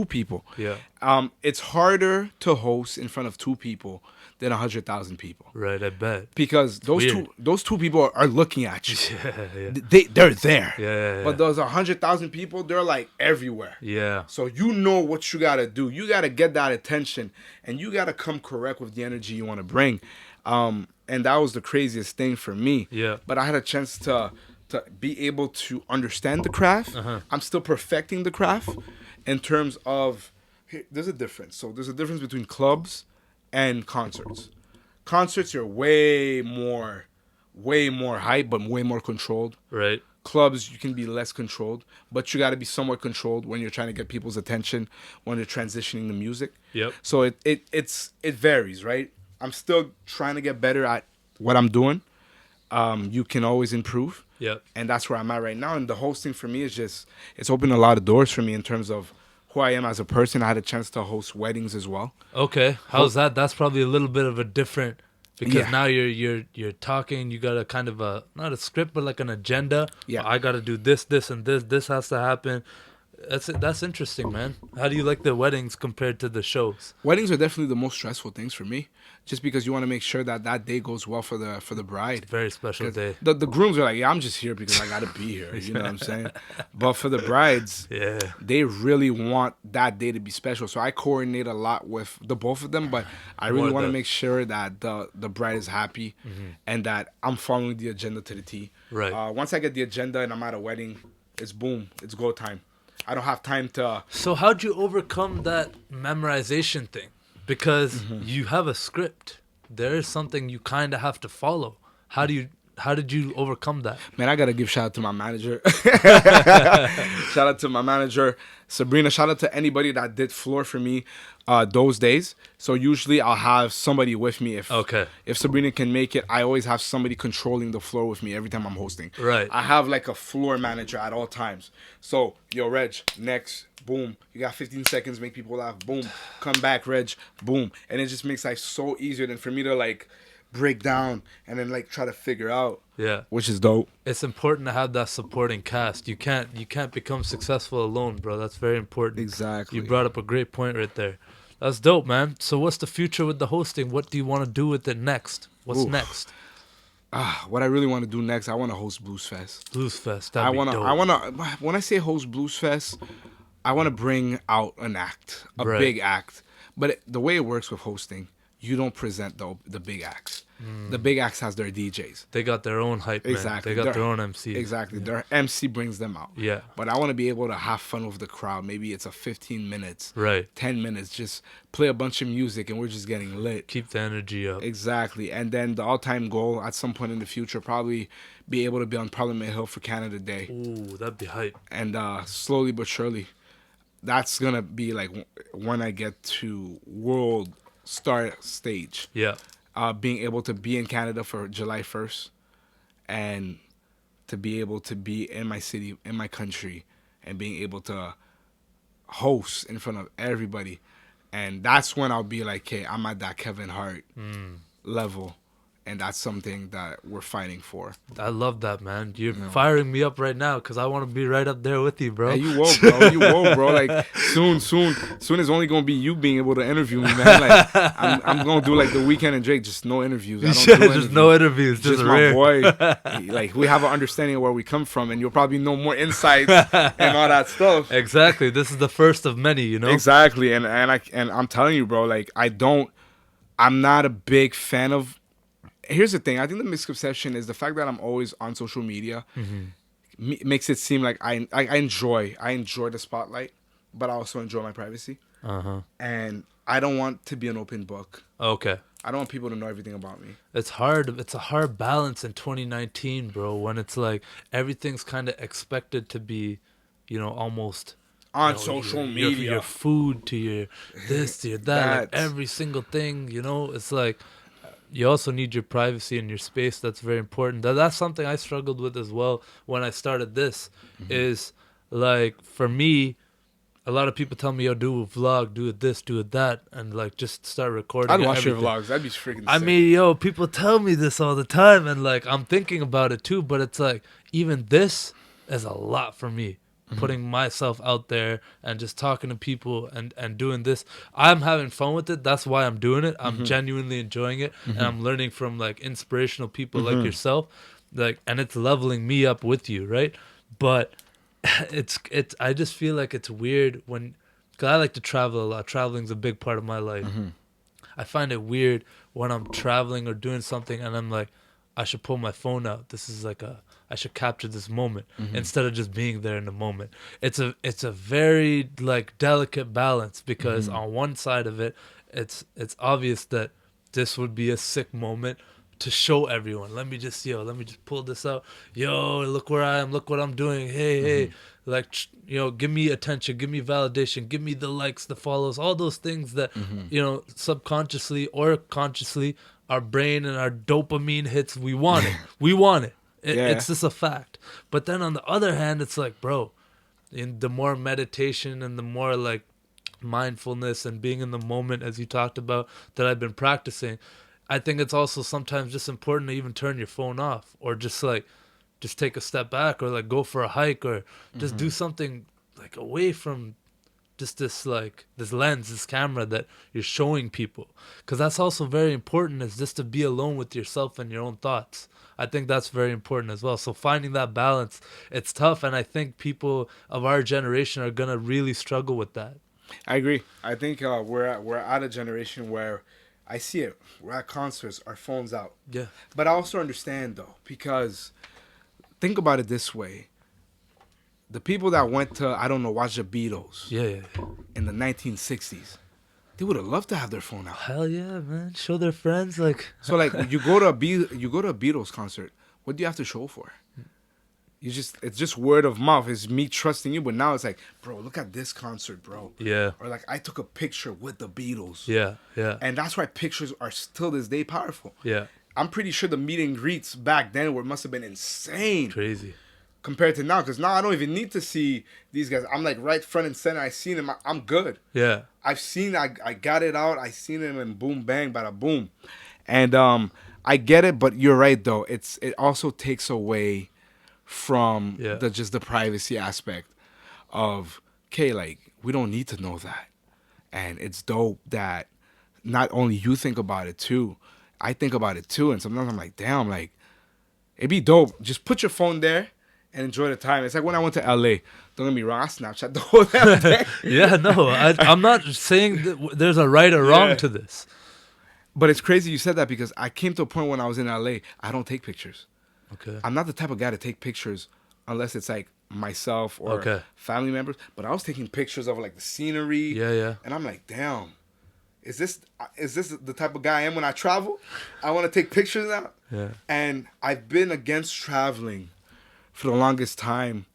people. Yeah. It's harder to host in front of 2 people than 100,000 people. Right, I bet. Because those two people are looking at you. Yeah. They're there. Yeah. But those 100,000 people, they're like everywhere. Yeah. So you know what you gotta do. You gotta get that attention, and you gotta come correct with the energy you want to bring. And that was the craziest thing for me. Yeah. But I had a chance to to be able to understand the craft. I'm still perfecting the craft in terms of there's a difference. So there's a difference between clubs and concerts. Concerts are way more hype, but way more controlled. Right. Clubs, you can be less controlled, but you got to be somewhat controlled when you're trying to get people's attention, when you're transitioning the music. Yep. So it varies, right? I'm still trying to get better at what I'm doing. You can always improve. Yep. And that's where I'm at right now. And the hosting for me is just, it's opened a lot of doors for me in terms of who I am as a person. I had a chance to host weddings as well. Okay. How's that? That's probably a little bit of a different, because Yeah. now you're talking, you got a kind of a, not a script, but like an agenda. Yeah. I got to do this, and this has to happen. That's interesting, man. How do you like the weddings compared to the shows? Weddings are definitely the most stressful things for me, just because you want to make sure that that day goes well for the bride. Very special 'Cause day. The grooms are like, yeah, I'm just here because I gotta be here. You know what I'm saying? But for the brides, Yeah. they really want that day to be special. So I coordinate a lot with the both of them, but I really More want to the- make sure that the bride is happy and that I'm following the agenda to the T. Right. Once I get the agenda and I'm at a wedding, it's boom, it's go time. I don't have time to. So how'd you overcome that memorization thing? Because you have a script. There is something you kind of have to follow. How did you overcome that? Man, I gotta give shout out to my manager. Shout out to my manager, Sabrina. Shout out to anybody that did floor for me those days. So usually I'll have somebody with me if Sabrina can make it. I always have somebody controlling the floor with me every time I'm hosting. Right. I have like a floor manager at all times. So yo, Reg, next, boom. You got 15 seconds, make people laugh. Boom. Come back, Reg. Boom. And it just makes life so easier than for me to like break down and then like try to figure out. Yeah. Which is dope. It's important to have that supporting cast. You can't become successful alone, bro. That's very important. Exactly. You brought up a great point right there. That's dope, man. So what's the future with the hosting? What do you want to do with it next? What's Oof. next? What I really want to do next, I want to host Blues Fest. Blues Fest. I want to. When I say host Blues Fest, I want to bring out an act, a Right. big act. But the way it works with hosting, you don't present the big acts. The big acts has their DJs. They got their own hype, man. Exactly. They got their own MC. Exactly. Their MC brings them out. Yeah. But I want to be able to have fun with the crowd. Maybe it's a 15 minutes, Right. 10 minutes, just play a bunch of music and we're just getting lit. Keep the energy up. Exactly. And then the all-time goal at some point in the future, probably be able to be on Parliament Hill for Canada Day. Ooh, that'd be hype. And slowly but surely, that's going to be like when I get to world star stage. Yeah. Being able to be in Canada for July 1st and to be able to be in my city, in my country, and being able to host in front of everybody. And that's when I'll be like, hey, I'm at that Kevin Hart level. And that's something that we're fighting for. I love that, man. You're firing me up right now because I want to be right up there with you, bro. Hey, you woke, bro. You woke, bro. Like soon it's only gonna be you being able to interview me, man. Like I'm gonna do like the Weeknd and Drake, just no interviews. I don't do Just interviews. no interviews. Just my rare. boy. Like we have an understanding of where we come from, and you'll probably know more insights and all that stuff. Exactly. This is the first of many, you know. Exactly, and I'm telling you, bro. Like I'm not a big fan of. Here's the thing. I think the misconception is the fact that I'm always on social media makes it seem like I enjoy the spotlight, but I also enjoy my privacy. And I don't want to be an open book. Okay. I don't want people to know everything about me. It's hard. It's a hard balance in 2019, bro, when it's like everything's kind of expected to be, almost On social media. Your food to your this to your that, like every single thing, it's like you also need your privacy and your space. That's very important. That's something I struggled with as well when I started this. Is like, for me, a lot of people tell me, yo, do a vlog, do it this, do it that, and like just start recording. I'd watch everything. your vlogs. That'd be freaking I sick. mean, yo, people tell me this all the time, and like I'm thinking about it too, but it's like even this is a lot for me. Putting myself out there and just talking to people and doing this. I'm having fun with it. That's why I'm doing it. I'm genuinely enjoying it. And I'm learning from like inspirational people like yourself. Like, and it's leveling me up with you, right? But it's I just feel like it's weird because I like to travel a lot. Traveling's a big part of my life. I find it weird when I'm traveling or doing something and I'm like, I should pull my phone out. This is like I should capture this moment instead of just being there in the moment. It's a very like delicate balance, because on one side of it, it's obvious that this would be a sick moment to show everyone. Let me just pull this out. Yo, look where I am. Look what I'm doing. Hey, like, give me attention, give me validation, give me the likes, the follows, all those things that, subconsciously or consciously, our brain and our dopamine hits. We want it. We want it. It's just a fact. But then on the other hand, it's like, bro, in the more meditation and the more like mindfulness and being in the moment, as you talked about, that I've been practicing, I think it's also sometimes just important to even turn your phone off, or just take a step back, or like go for a hike, or just do something like away from just this lens, this camera that you're showing people. Because that's also very important, is just to be alone with yourself and your own thoughts. I think that's very important as well. So finding that balance, it's tough, and I think people of our generation are gonna really struggle with that. I agree. I think we're at a generation where I see it. We're at concerts, our phones out. Yeah. But I also understand though, because think about it this way: the people that went to watch the Beatles, in the 1960s, they would have loved to have their phone out. Hell yeah, man! Show their friends like. So like you go to a Beatles concert. What do you have to show for? It's just word of mouth. It's me trusting you. But now it's like, bro, look at this concert, bro. Yeah. Or like, I took a picture with the Beatles. Yeah. And that's why pictures are still this day powerful. Yeah. I'm pretty sure the meet and greets back then must have been insane. Crazy. Compared to now, because now I don't even need to see these guys. I'm like right front and center. I seen them. I'm good. Yeah. I got it out. I seen them, and boom, bang, bada boom. And I get it, but you're right though. It also takes away from the privacy aspect of, okay, like, we don't need to know that. And it's dope that not only you think about it too, I think about it too. And sometimes I'm like, damn, like, it'd be dope. Just put your phone there and enjoy the time. It's like when I went to LA. Don't get me wrong, I Snapchat the whole damn day. Yeah, no, I'm not saying that there's a right or wrong to this. But it's crazy you said that, because I came to a point when I was in LA, I don't take pictures. Okay. I'm not the type of guy to take pictures unless it's like myself or family members. But I was taking pictures of like the scenery. Yeah. And I'm like, damn, is this the type of guy I am when I travel? I want to take pictures now. Yeah. And I've been against traveling for the longest time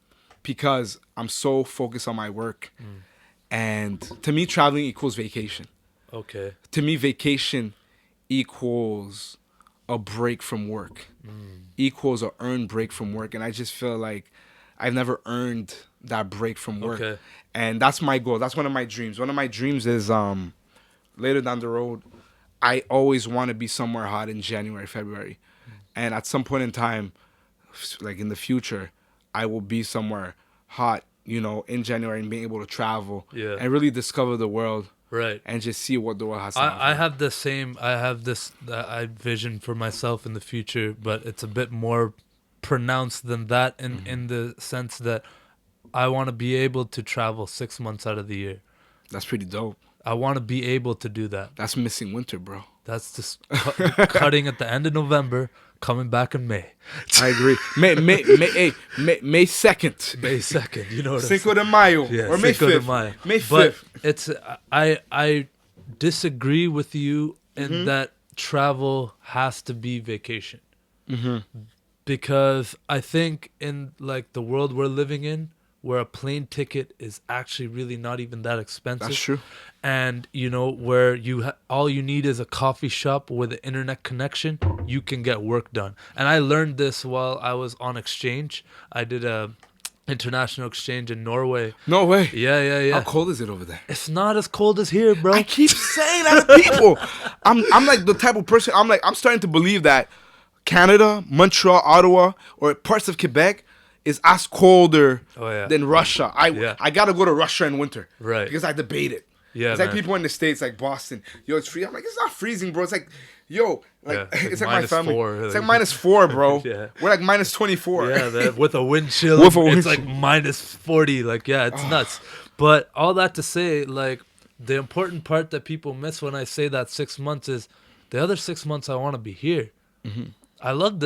because I'm so focused on my work. And to me, traveling equals vacation. Okay. To me, vacation equals a break from work, equals a earned break from work. And I just feel like I've never earned that break from work. Okay. And that's my goal. That's one of my dreams. One of my dreams is later down the road, I always want to be somewhere hot in January, February. And at some point in time, like in the future, I will be somewhere hot, in January, and being able to travel and really discover the world. Right. And just see what the world has to offer. I have this vision for myself in the future, but it's a bit more pronounced than that in the sense that I want to be able to travel 6 months out of the year. That's pretty dope. I want to be able to do that. That's missing winter, bro. That's just cutting at the end of November, coming back in May. I agree. May 2nd. May 2nd, you know what I'm saying? Cinco de Mayo. Yeah, or May Cinco 5th. de Mayo. May 5th. But it's I disagree with you in that travel has to be vacation. Because I think in like the world we're living in, where a plane ticket is actually really not even that expensive. That's true. And, where all you need is a coffee shop with an internet connection, you can get work done. And I learned this while I was on exchange. I did a international exchange in Norway. No way. Yeah. How cold is it over there? It's not as cold as here, bro. I keep saying that to people. I'm like the type of person, I'm starting to believe that Canada, Montreal, Ottawa, or parts of Quebec is as colder than Russia. I gotta go to Russia in winter, right? Because I debate it. Yeah, it's like people in the States, like Boston. Yo, it's free. I'm like, it's not freezing, bro. It's like, it's like my family. -4. It's like -4, bro. Yeah. We're like -24. Yeah, with a wind chill. It's like -40. Like, yeah, it's nuts. But all that to say, like, the important part that people miss when I say that 6 months is the other 6 months I want to be here. I love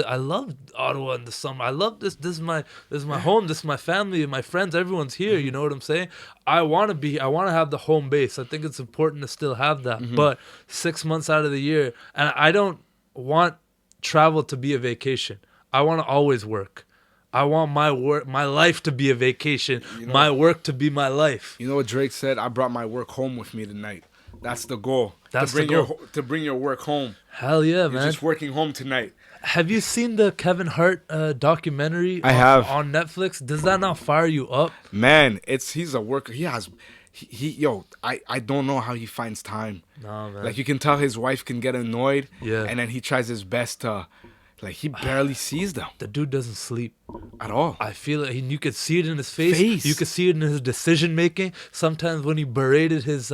Ottawa in the summer. I love this. This is my home. This is my family, my friends. Everyone's here. You know what I'm saying? I want to have the home base. I think it's important to still have that. But 6 months out of the year, and I don't want travel to be a vacation. I want to always work. I want my life to be a vacation. My work to be my life. You know what Drake said? I brought my work home with me tonight. That's the goal. That's to bring the goal. to bring your work home. Hell yeah, You're man. just working home tonight. Have you seen the Kevin Hart documentary I have. on Netflix? Does that not fire you up? Man, he's a worker. I don't know how he finds time. No, man. Like, you can tell his wife can get annoyed. Yeah. And then he tries his best to, like, he barely sees them The dude doesn't sleep at all. I feel it. You could see it in his face. You could see it in his decision making. Sometimes when he berated his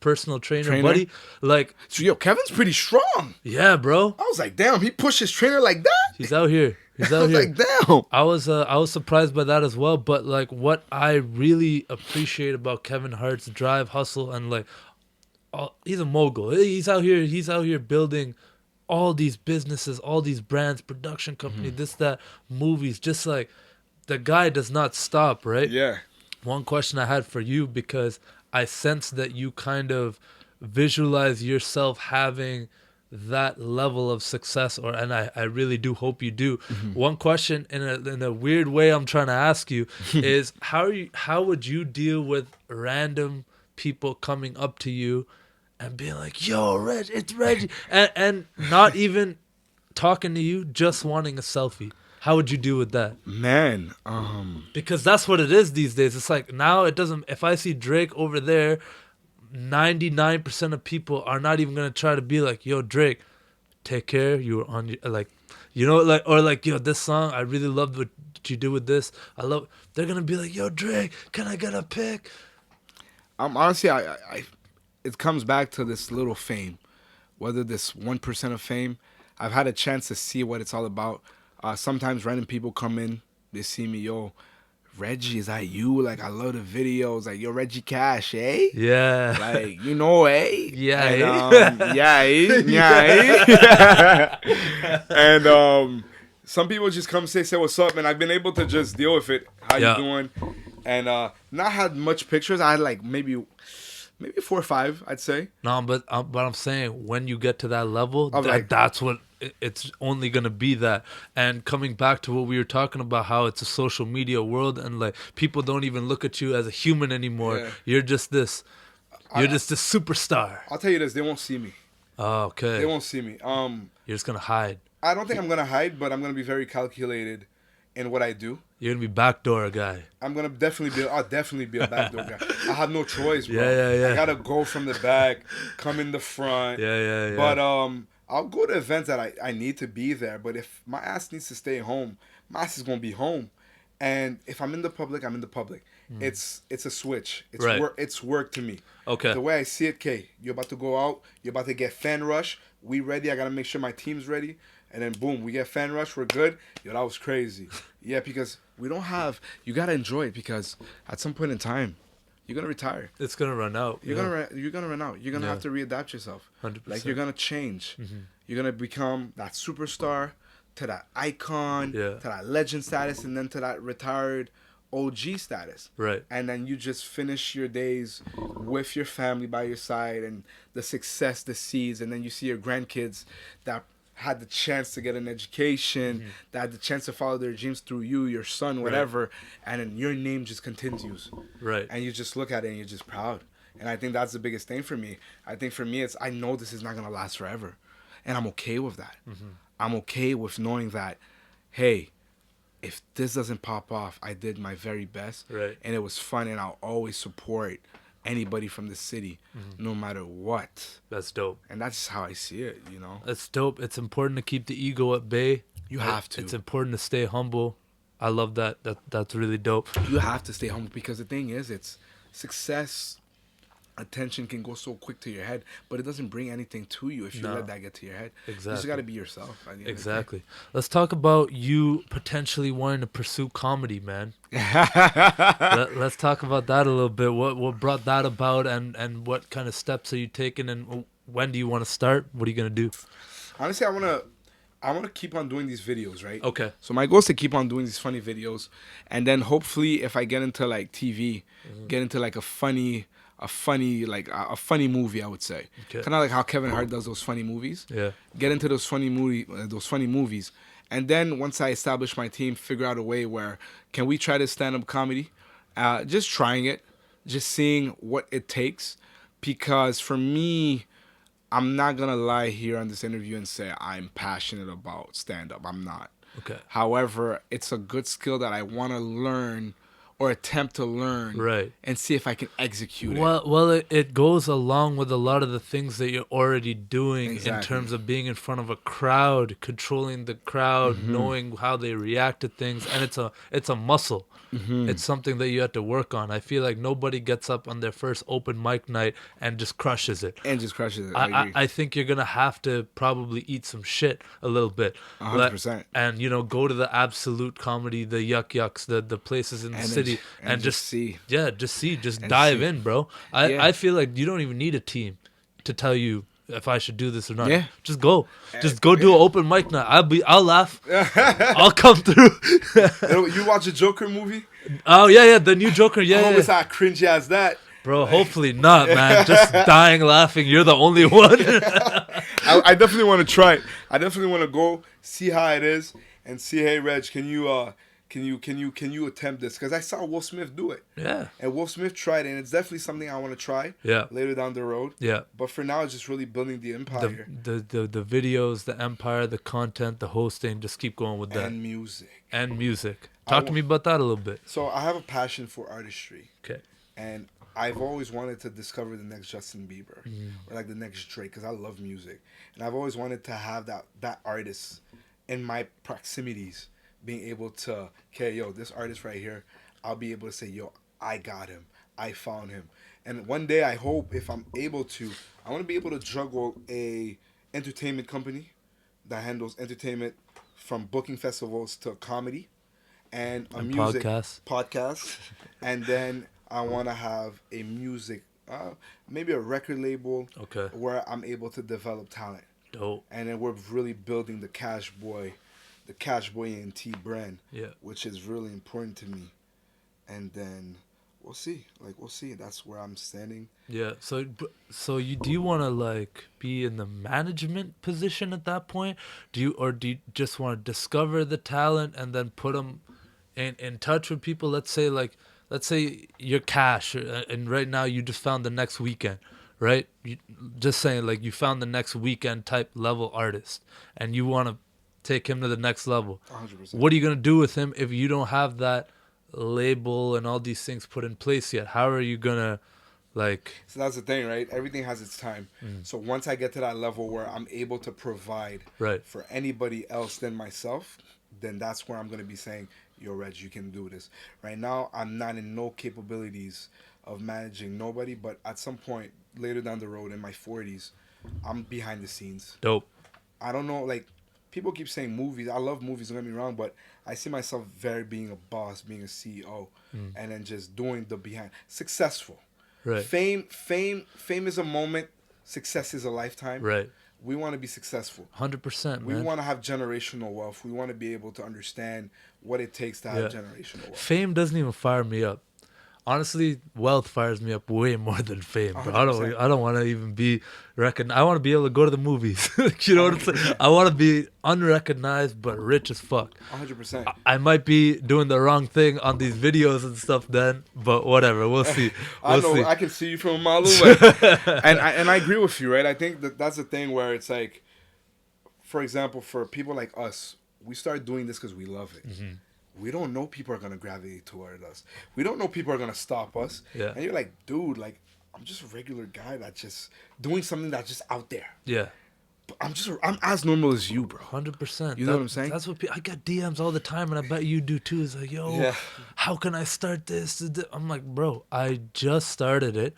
personal trainer buddy, like, So, Kevin's pretty strong. yeah, bro, I was like, damn, he pushed his trainer like that? he's out here. He's I out was here. like, damn. I was surprised by that as well. But like, what I really appreciate about Kevin Hart's drive, hustle, and like, he's a mogul. He's out here building all these businesses, all these brands, production company, this, that, movies. Just like, the guy does not stop, right? Yeah. One question I had for you, because I sense that you kind of visualize yourself having that level of success, and I really do hope you do. One question in a weird way I'm trying to ask you is how would you deal with random people coming up to you and being like, yo, Reg, it's Reggie, and not even talking to you, just wanting a selfie? How would you deal with that? Man, Because that's what it is these days. It's like, now it doesn't, if I see Drake over there, 99% of people are not even going to try to be like, yo, Drake, take care. You were on your, like, you know, like, or like, yo, this song, I really loved what you did with this. They're going to be like, yo, Drake, can I get a pic? honestly, it comes back to this little fame, whether this 1% of fame. I've had a chance to see what it's all about. Sometimes random people come in, they see me, yo, Reggie, is that you? Like, I love the videos. Like, yo, Reggie Cash, eh? Yeah. Like, you know, eh? Yeah, And, yeah, eh? Yeah, eh? And some people just come say what's up, and I've been able to just deal with it. How you doing? And not had much pictures. I had like maybe 4 or 5, I'd say. No, but I'm saying, when you get to that level, that's what it's only gonna be. That. And coming back to what we were talking about, how it's a social media world, and like, people don't even look at you as a human anymore. Yeah. You're just this superstar. I'll tell you this: they won't see me. Oh, okay. They won't see me. You're just gonna hide. I don't think I'm gonna hide, but I'm gonna be very calculated in what I do. You're gonna be backdoor a guy. I'll definitely be a backdoor guy. I have no choice, bro. Yeah. I gotta go from the back, come in the front. Yeah. But I'll go to events that I need to be there. But if my ass needs to stay home, my ass is gonna be home. And if I'm in the public, I'm in the public. It's a switch. It's right. It's work to me. Okay. The way I see it, Kay, you're about to go out. You're about to get fan rush. We ready. I gotta make sure my team's ready. And then boom, we get fan rush. We're good. Yo, that was crazy. Yeah, because we don't have. You gotta enjoy it, because at some point in time, you're gonna retire. It's gonna run out. You're gonna run out. You're gonna have to readapt yourself. 100%. Like, you're gonna change. You're gonna become that superstar, to that icon, to that legend status, and then to that retired OG status. Right. And then you just finish your days with your family by your side, and the success, the seeds, and then you see your grandkids that had the chance to get an education, that had the chance to follow their dreams through you, your son, whatever, and then your name just continues. Right. And you just look at it and you're just proud. And I think that's the biggest thing for me. I think for me, I know this is not going to last forever. And I'm okay with that. I'm okay with knowing that, hey, if this doesn't pop off, I did my very best. Right. And it was fun, and I'll always support anybody from the city, no matter what. That's dope. And that's just how I see it, you know? That's dope. It's important to keep the ego at bay. You have to. It's important to stay humble. I love that. That's really dope. You have to stay humble, because the thing is, it's success, attention can go so quick to your head, but it doesn't bring anything to you if you let that get to your head. Exactly. You just got to be yourself. Exactly. Let's talk about you potentially wanting to pursue comedy, man. Let's talk about that a little bit. What brought that about, and what kind of steps are you taking, and when do you want to start? What are you going to do? Honestly, I want to I want to keep on doing these videos, right? Okay. So my goal is to keep on doing these funny videos, and then hopefully, if I get into like TV, get into like a funny movie, I would say, Okay. kind of like how Kevin Hart does those funny movies. Yeah. Get into those funny movies, and then once I establish my team, figure out a way where can we try to stand up comedy, just trying it, just seeing what it takes, because for me, I'm not gonna lie here on this interview and say I'm passionate about stand-up. I'm not. Okay. However, it's a good skill that I want to learn or attempt to learn, Right. and see if I can execute it. Well, it goes along with a lot of the things that you're already doing in Exactly. terms of being in front of a crowd, controlling the crowd, Mm-hmm. knowing how they react to things, and it's a muscle. Mm-hmm. It's something that you have to work on. I feel like nobody gets up on their first open mic night and just crushes it. And just crushes it. I agree. I think you're gonna have to probably eat some shit a little bit, 100%. and go to the Absolute Comedy, the Yuck Yucks, the places in the city, and just see. Yeah, just dive see. in, bro. I feel like you don't even need a team to tell you if I should do this or not. Yeah. Just go do an open mic night. I'll laugh. I'll come through. You watch a Joker movie? Oh yeah, the new Joker. I Yeah, hope it's not cringy as that. bro. Hopefully not, man. Just dying laughing. You're the only one. I definitely want to try it. I definitely want to go see how it is and see. Hey, Reg, can you attempt this? Because I saw Will Smith do it. Yeah. And Will Smith tried it, and it's definitely something I want to try. Yeah. Later down the road. Yeah. But for now, it's just really building the empire The videos, the empire, the content, the hosting. Just keep going with that. and music. And music. Talk to me about that a little bit. So I have a passion for artistry, Okay. and I've always wanted to discover the next Justin Bieber or like the next Drake, because I love music, and I've always wanted to have that artist in my proximities, being able to, okay, yo, this artist right here, I'll be able to say, yo, I got him, I found him, and one day I hope, if I'm able to, I want to be able to juggle a entertainment company that handles entertainment from booking festivals to comedy and a music podcast, and then I want to have a music, maybe a record label, Okay. where I'm able to develop talent, Dope. and then we're really building the Cashboy and T brand, Yeah. which is really important to me, and then we'll see. That's where I'm standing. Yeah. So do you want to like be in the management position at that point? Do you just want to discover the talent and then put them in touch with people? Let's say you're Cash, and right now you just found the next weekend, right? Just saying, like, you found the next weekend type level artist, and you want to take him to the next level. 100%. What are you gonna do with him if you don't have that label and all these things put in place yet? How are you gonna, like? So that's the thing, right? Everything has its time. So once I get to that level where I'm able to provide Right. for anybody else than myself, then that's where I'm going to be saying, yo, Reg, you can do this. Right now, I'm not in no capabilities of managing nobody, but at some point later down the road in my 40s, I'm behind the scenes. Dope. I don't know, like, people keep saying movies. I love movies, don't get me wrong, but I see myself very being a boss, being a CEO, and then just doing the behind. Successful. Right. Fame is a moment. Success is a lifetime. Right. We want to be successful. 100%, We man. want to have generational wealth. We want to be able to understand what it takes to have generational wealth. Fame doesn't even fire me up. Honestly, wealth fires me up way more than fame, bro. 100%. I don't want to even be recognized. I want to be able to go to the movies. You know what I'm saying? I want to be unrecognized but rich as fuck. 100%. I might be doing the wrong thing on these videos and stuff then, but whatever. We'll see. I know. See. I can see you from a mile away. and I agree with you, right? I think that's the thing where it's like, for example, for people like us, we start doing this because we love it. Mm-hmm. We don't know people are going to gravitate toward us. We don't know people are going to stop us. Yeah. And you're like, dude, like, I'm just a regular guy that's just doing something that's just out there. Yeah. But I'm as normal as you, bro. 100%. You know what I'm saying? That's what I get DMs all the time, and I bet you do too. It's like, yo, how can I start this? I'm like, bro, I just started it.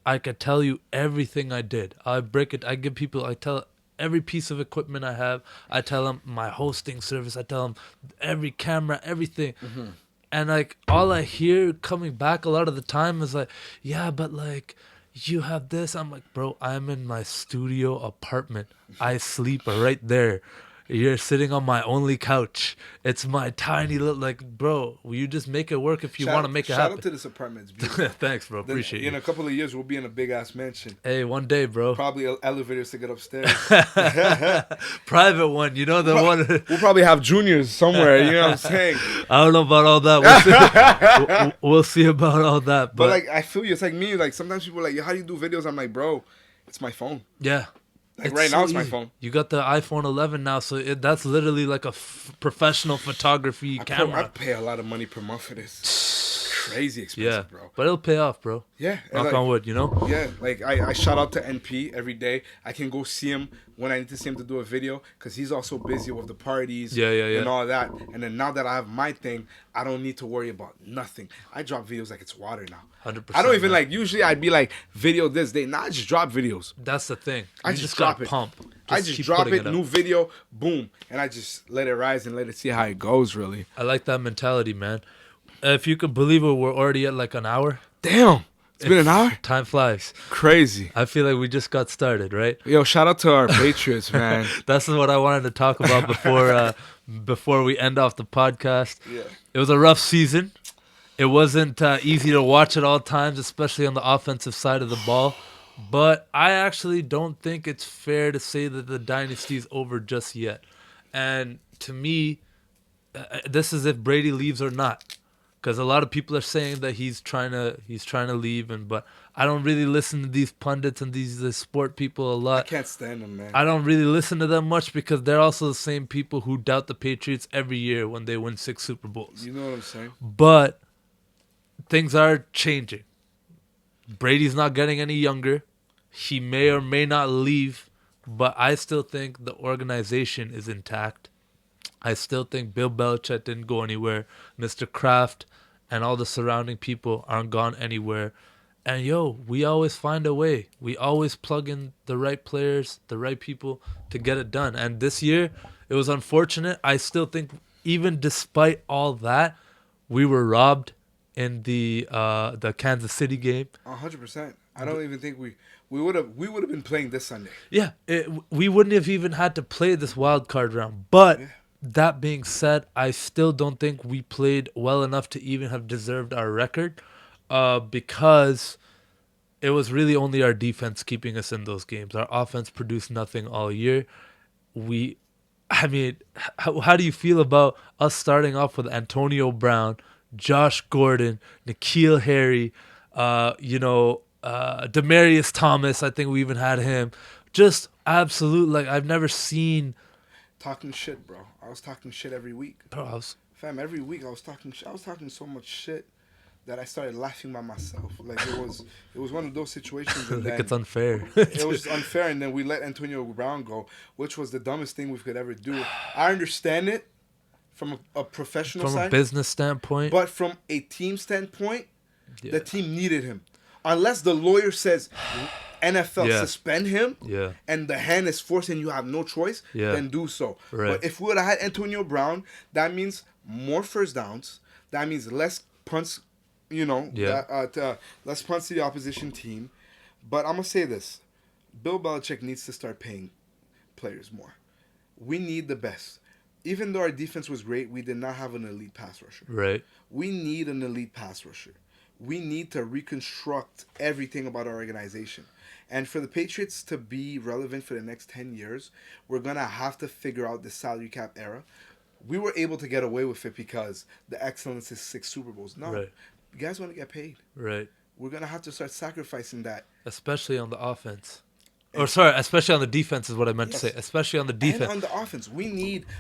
I could tell you everything I did. I break it. I give people. I tell every piece of equipment I have. I tell them my hosting service. I tell them every camera, everything. Mm-hmm. And like all I hear coming back a lot of the time is like, yeah, but like you have this. I'm like, bro, I'm in my studio apartment. I sleep right there. You're sitting on my only couch. It's my tiny little, like, bro, will you just make it work if you want to make it Shout happen? out to this apartment. It's beautiful. Thanks, bro. Then, Appreciate in you. a couple of years, we'll be in a big-ass mansion. Hey, one day, bro. Probably elevators to get upstairs. Private one. You know the one. We'll probably have juniors somewhere. You know what I'm saying? I don't know about all that. We'll see about all that. But like, I feel you. It's like me. Like sometimes people are like, how do you do videos? I'm like, bro, it's my phone. Yeah. Like right now, it's my phone. You got the iPhone 11 now, so that's literally like a professional photography camera. I pay a lot of money per month for this. Crazy expensive, bro. But it'll pay off, bro. Yeah. Knock on wood, you know? Yeah. Like, I shout out to NP every day. I can go see him when I need to see him to do a video because he's also busy with the parties and all that. And then now that I have my thing, I don't need to worry about nothing. I drop videos like it's water now. 100%. I don't even like, usually I'd be like, video this day. Nah, I just drop videos. That's the thing. I just drop it. Pump. I just drop it, new video, boom. And I just let it rise and let it see how it goes, really. I like that mentality, man. If you could believe it, we're already at like an hour. Damn. It's been an hour? Time flies. Crazy. I feel like we just got started, right? Yo, shout out to our Patriots, man. That's what I wanted to talk about before we end off the podcast. Yeah. It was a rough season. It wasn't easy to watch at all times, especially on the offensive side of the ball. But I actually don't think it's fair to say that the dynasty is over just yet. And to me, this is if Brady leaves or not. Because a lot of people are saying that he's trying to leave, but I don't really listen to these pundits and these sport people a lot. I can't stand them, man. I don't really listen to them much because they're also the same people who doubt the Patriots every year when they win 6 Super Bowls. You know what I'm saying? But things are changing. Brady's not getting any younger. He may or may not leave, but I still think the organization is intact. I still think Bill Belichick didn't go anywhere. Mr. Kraft and all the surrounding people aren't gone anywhere. And, we always find a way. We always plug in the right players, the right people to get it done. And this year, it was unfortunate. I still think even despite all that, we were robbed in the Kansas City game. 100%. I don't even think we would have been playing this Sunday. Yeah, we wouldn't have even had to play this wild card round. But... Yeah. That being said, I still don't think we played well enough to even have deserved our record because it was really only our defense keeping us in those games. Our offense produced nothing all year. How do you feel about us starting off with Antonio Brown, Josh Gordon, N'Keal Harry, Demaryius Thomas? I think we even had him. Just absolute, like, I've never seen... Talking shit, bro. I was talking shit every week. Bro, every week I was talking shit. I was talking so much shit that I started laughing by myself. Like, it was one of those situations. And like, it's unfair. It was unfair, and then we let Antonio Brown go, which was the dumbest thing we could ever do. I understand it from a professional side. From a business standpoint. But from a team standpoint, the team needed him. Unless the lawyer says... NFL suspend him, and the hand is forced and you have no choice, then do so. Right. But if we would have had Antonio Brown, that means more first downs. That means less punts, less punts to the opposition team. But I'm going to say this. Bill Belichick needs to start paying players more. We need the best. Even though our defense was great, we did not have an elite pass rusher. Right. We need an elite pass rusher. We need to reconstruct everything about our organization. And for the Patriots to be relevant for the next 10 years, we're going to have to figure out the salary cap era. We were able to get away with it because the excellence is 6 Super Bowls. No, you guys want to get paid. Right. We're going to have to start sacrificing that. Especially on the offense. Especially on the defense is what I meant to say. Especially on the defense. And on the offense.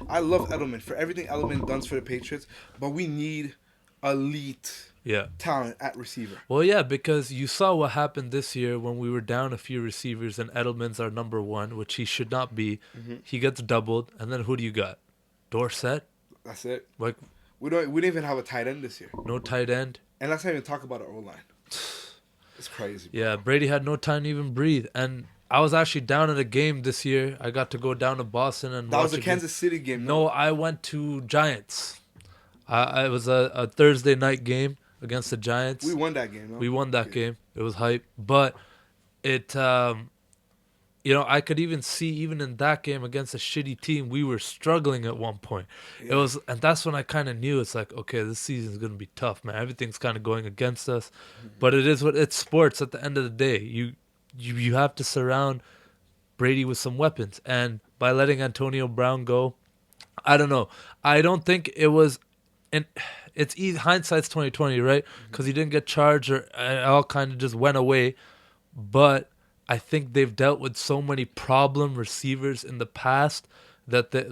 I love Edelman for everything Edelman does for the Patriots, but we need elite talent at receiver. Well, yeah, because you saw what happened this year when we were down a few receivers and Edelman's our number one, which he should not be. Mm-hmm. He gets doubled, and then who do you got? Dorsett? That's it. Like we didn't even have a tight end this year. No tight end. And let's not even talk about our O-line. It's crazy. Yeah, Brady had no time to even breathe. And I was actually down at a game this year. I got to go down to Boston and That was a Kansas City game. No, I went to Giants. It was a Thursday night game against the Giants. We won that game. No? We won that game. It was hype. But it I could even see, even in that game against a shitty team, we were struggling at one point. Yeah. And that's when I kind of knew it's like, okay, this season's gonna be tough, man. Everything's kind of going against us, but it is what it's sports. At the end of the day, you have to surround Brady with some weapons, and by letting Antonio Brown go, I don't know. I don't think it was, and it's easy. Hindsight's 2020, right? Because he didn't get charged, or it all kind of just went away. But I think they've dealt with so many problem receivers in the past that They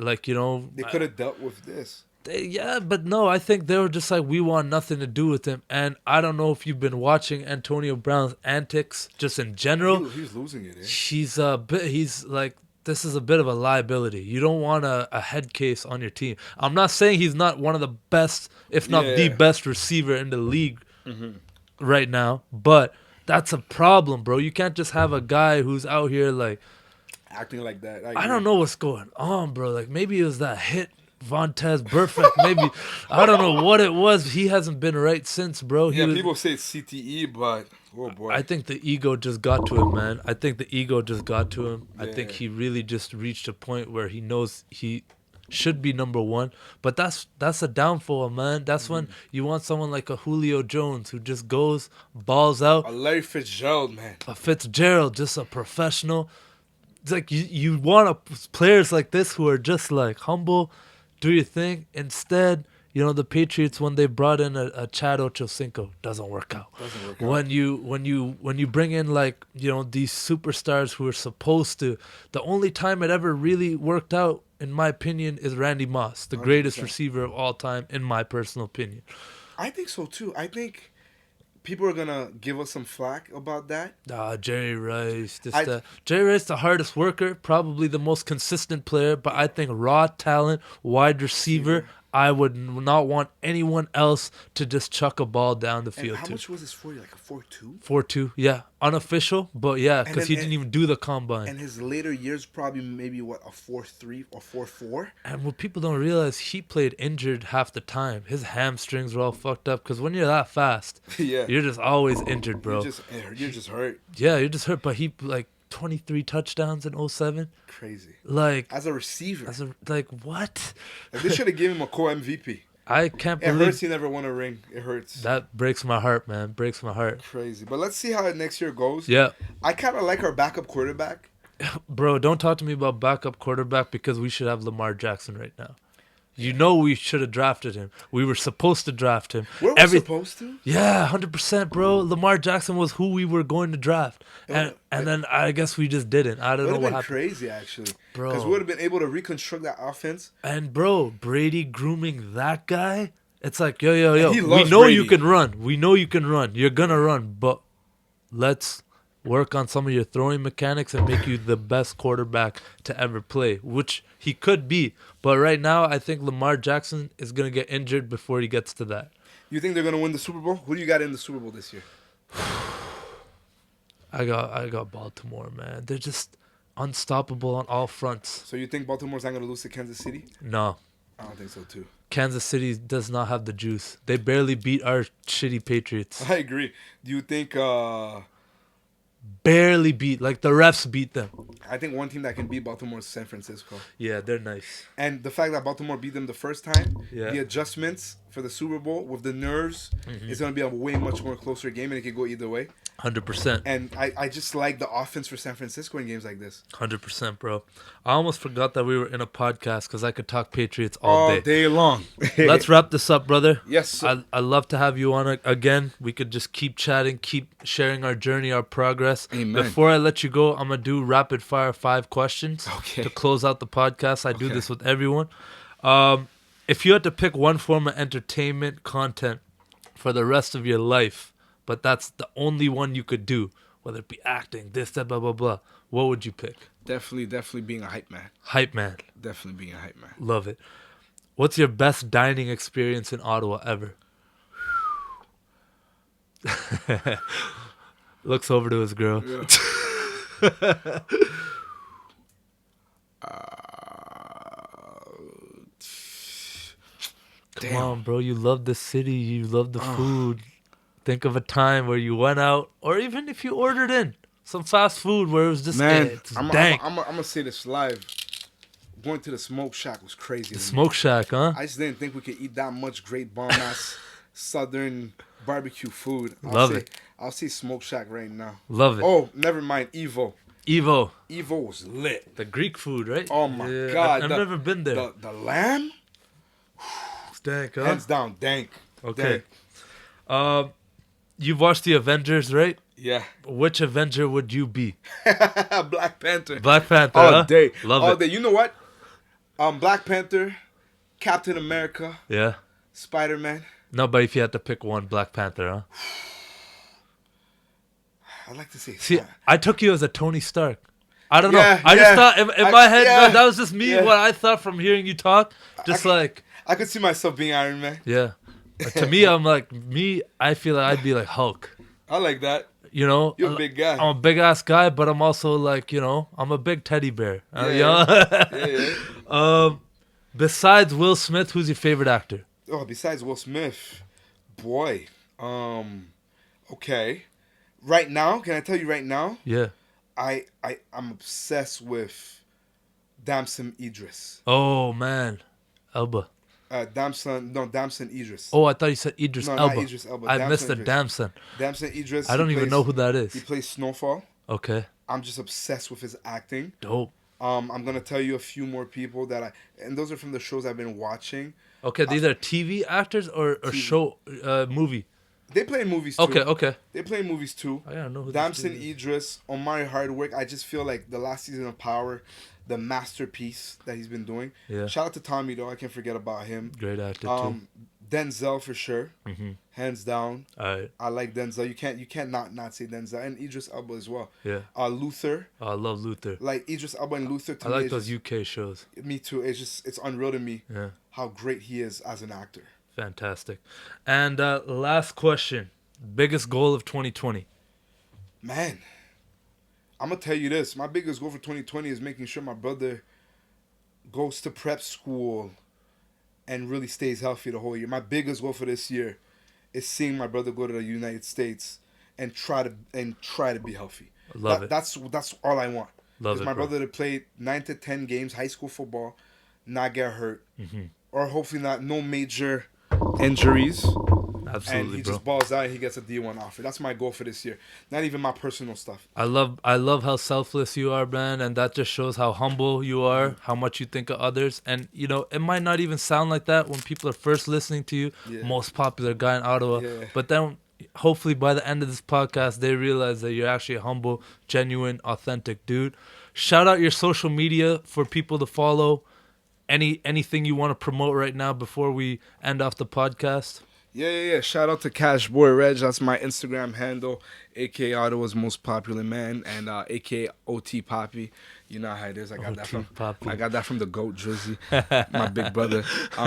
could have dealt with this. yeah, but no, I think they were just like, we want nothing to do with him. And I don't know if you've been watching Antonio Brown's antics just in general. He's losing it. He's like, this is a bit of a liability. You don't want a head case on your team. I'm not saying he's not one of the best, if not the best receiver in the league right now, but that's a problem, bro. You can't just have a guy who's out here like Acting like that. I don't know what's going on, bro. Like maybe it was that hit Vontez Burfict. Maybe I don't know what it was. He hasn't been right since, bro. People say it's CTE, but oh boy. I think the ego just got to him, man. I think the ego just got to him. I think he really just reached a point where he knows he should be number one. But that's a downfall, man. That's when you want someone like a Julio Jones who just goes, balls out. A Larry Fitzgerald, man. A Fitzgerald, just a professional. It's like you want players like this who are just like humble, do your thing. Instead, the Patriots, when they brought in a Chad Ochocinco, doesn't work out. When you bring in like these superstars who are supposed to, the only time it ever really worked out, in my opinion, is Randy Moss, the 100%. Greatest receiver of all time, in my personal opinion. I think so too. I think people are gonna give us some flack about that. Jerry Rice. Jerry Rice, the hardest worker, probably the most consistent player, but I think raw talent, wide receiver. I would not want anyone else to just chuck a ball down the field. How much was this for you? Like a 4.2? 4.2, yeah. Unofficial, but yeah, because he didn't even do the combine. And his later years probably maybe, what, a 4.3 or 4.4? And what people don't realize, he played injured half the time. His hamstrings were all fucked up because when you're that fast, you're just always injured, bro. You're just hurt. Yeah, you're just hurt, but he, 23 touchdowns in 07. Crazy. As a receiver. What? They should have given him a co-MVP. I can't believe... It hurts he never won a ring. It hurts. That breaks my heart, man. Breaks my heart. Crazy. But let's see how next year goes. Yeah. I kind of like our backup quarterback. Bro, don't talk to me about backup quarterback because we should have Lamar Jackson right now. We should have drafted him. We were supposed to draft him. Were we supposed to? Yeah, 100%, bro. Lamar Jackson was who we were going to draft. And then I guess we just didn't. I don't know what happened. It would have been crazy, actually. Bro. Because we would have been able to reconstruct that offense. And, bro, Brady grooming that guy, it's like, yo. We know Brady. You can run. We know you can run. You're going to run. But let's work on some of your throwing mechanics and make you the best quarterback to ever play, which he could be. But right now, I think Lamar Jackson is going to get injured before he gets to that. You think they're going to win the Super Bowl? Who do you got in the Super Bowl this year? I got Baltimore, man. They're just unstoppable on all fronts. So you think Baltimore's not going to lose to Kansas City? No. I don't think so, too. Kansas City does not have the juice. They barely beat our shitty Patriots. I agree. Do you think... Barely beat. Like, the refs beat them. I think one team that can beat Baltimore is San Francisco. Yeah, they're nice. And the fact that Baltimore beat them the first time, yeah. The adjustments for the Super Bowl with the nerves, is going to be a way much more closer game, and it could go either way. 100%. And I just like the offense for San Francisco in games like this. 100%, bro. I almost forgot that we were in a podcast because I could talk Patriots all day long. Let's wrap this up, brother. Yes, sir. I'd love to have you on again. We could just keep chatting, keep sharing our journey, our progress. Amen. Before I let you go, I'm going to do rapid fire 5 questions to close out the podcast. I do this with everyone. If you had to pick one form of entertainment content for the rest of your life, but that's the only one you could do, whether it be acting, this, that, blah, blah, blah, what would you pick? Definitely being a hype man. Hype man. Definitely being a hype man. Love it. What's your best dining experience in Ottawa ever? Looks over to his girl. Yeah. Come on, bro. You love the city. You love the food. Think of a time where you went out, or even if you ordered in. some fast food where it was just Man, it's I'm dank. gonna say this live. Going to the smoke shack was crazy. The smoke shack, huh? I just didn't think we could eat that much great bomb ass southern barbecue food. I'll say smoke shack right now. Love it. Oh, never mind. Evo was lit. The Greek food, right? Oh my God. I've never been there. The lamb? It's dank, huh? Hands down, dank. Okay. You've watched the Avengers, right? Yeah. Which Avenger would you be? Black Panther. Black Panther, All huh? day. Love All it. day. You know what? Black Panther, Captain America, Yeah. Spider-Man. No, but if you had to pick one, Black Panther, huh? I'd like to say. See, I took you as a Tony Stark. I don't know. Yeah, I just thought in my head, yeah, that was just me. yeah. What I thought from hearing you talk. Just I could see myself being Iron Man. Yeah. To me, I'm like, I feel like I'd be like Hulk. I like that. You know? You're a big guy. I'm a big ass guy, but I'm also like, I'm a big teddy bear. Yeah. Besides Will Smith, who's your favorite actor? Oh, besides Will Smith, boy. Okay. Right now, can I tell you right now? Yeah. I'm obsessed with Damson Idris. Oh man, Elba. Damson Idris. Oh, I thought you said Idris Elba. Not Idris Elba. I Damson missed the Idris. Damson. Damson Idris. I don't even know who that is. He plays Snowfall. Okay. I'm just obsessed with his acting. Dope. I'm gonna tell you a few more people and those are from the shows I've been watching. Okay, these are TV actors or TV. show movie. They play in movies too. Okay. They play in movies too. I don't know who Damson this is. Idris, Omari Hardwick. I just feel like the last season of Power, the masterpiece that he's been doing. Yeah. Shout out to Tommy though. I can't forget about him. Great actor too. Denzel for sure. Mm-hmm. Hands down. All right. I like Denzel. You can't not say Denzel and Idris Elba as well. Yeah. Luther. Oh, I love Luther. Like Idris Elba and Luther. To I me, like those UK shows. Me too. It's unreal to me. Yeah. How great he is as an actor. Fantastic. And last question. Biggest goal of 2020? Man, I'm going to tell you this. My biggest goal for 2020 is making sure my brother goes to prep school and really stays healthy the whole year. My biggest goal for this year is seeing my brother go to the United States and try to be healthy. Love it. That's all I want. Love it, my bro. brother to play 9 to 10 games, high school football, not get hurt, or hopefully no major injuries. Absolutely, and he bro. just balls out and he gets a D1 offer. That's my goal for this year. Not even my personal stuff. I love how selfless you are, man, and that just shows how humble you are, how much you think of others. And it might not even sound like that when people are first listening to you. Yeah. Most popular guy in Ottawa. Yeah. But then hopefully by the end of this podcast they realize that you're actually a humble, genuine, authentic dude. Shout out your social media for people to follow. Anything you want to promote right now before we end off the podcast? Yeah. Shout out to Cashboyreg. That's my Instagram handle, aka Ottawa's most popular man, and aka OT Poppy. You know how it is. I got that from the GOAT Drizzy, my big brother.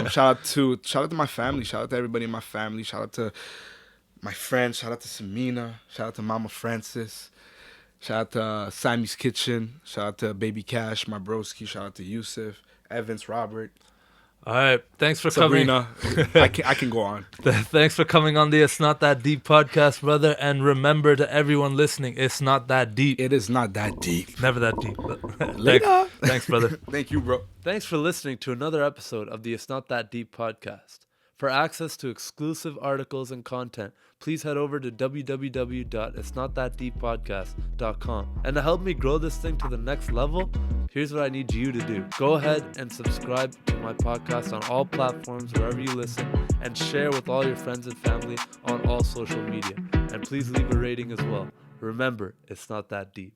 Shout out to my family. Shout out to everybody in my family. Shout out to my friends. Shout out to Samina. Shout out to Mama Francis. Shout out to Sammy's Kitchen. Shout out to Baby Cash, my broski. Shout out to Yusuf, Evans, Robert. All right. Thanks for Sabrina. coming. I can go on. Thanks for coming on the It's Not That Deep podcast, brother. And remember to everyone listening, it's not that deep. It is not that deep. Never that deep. Later. Thanks, brother. Thank you, bro. Thanks for listening to another episode of the It's Not That Deep podcast. For access to exclusive articles and content, please head over to www.itsnotthatdeeppodcast.com. And to help me grow this thing to the next level, here's what I need you to do. Go ahead and subscribe to my podcast on all platforms, wherever you listen, and share with all your friends and family on all social media. And please leave a rating as well. Remember, it's not that deep.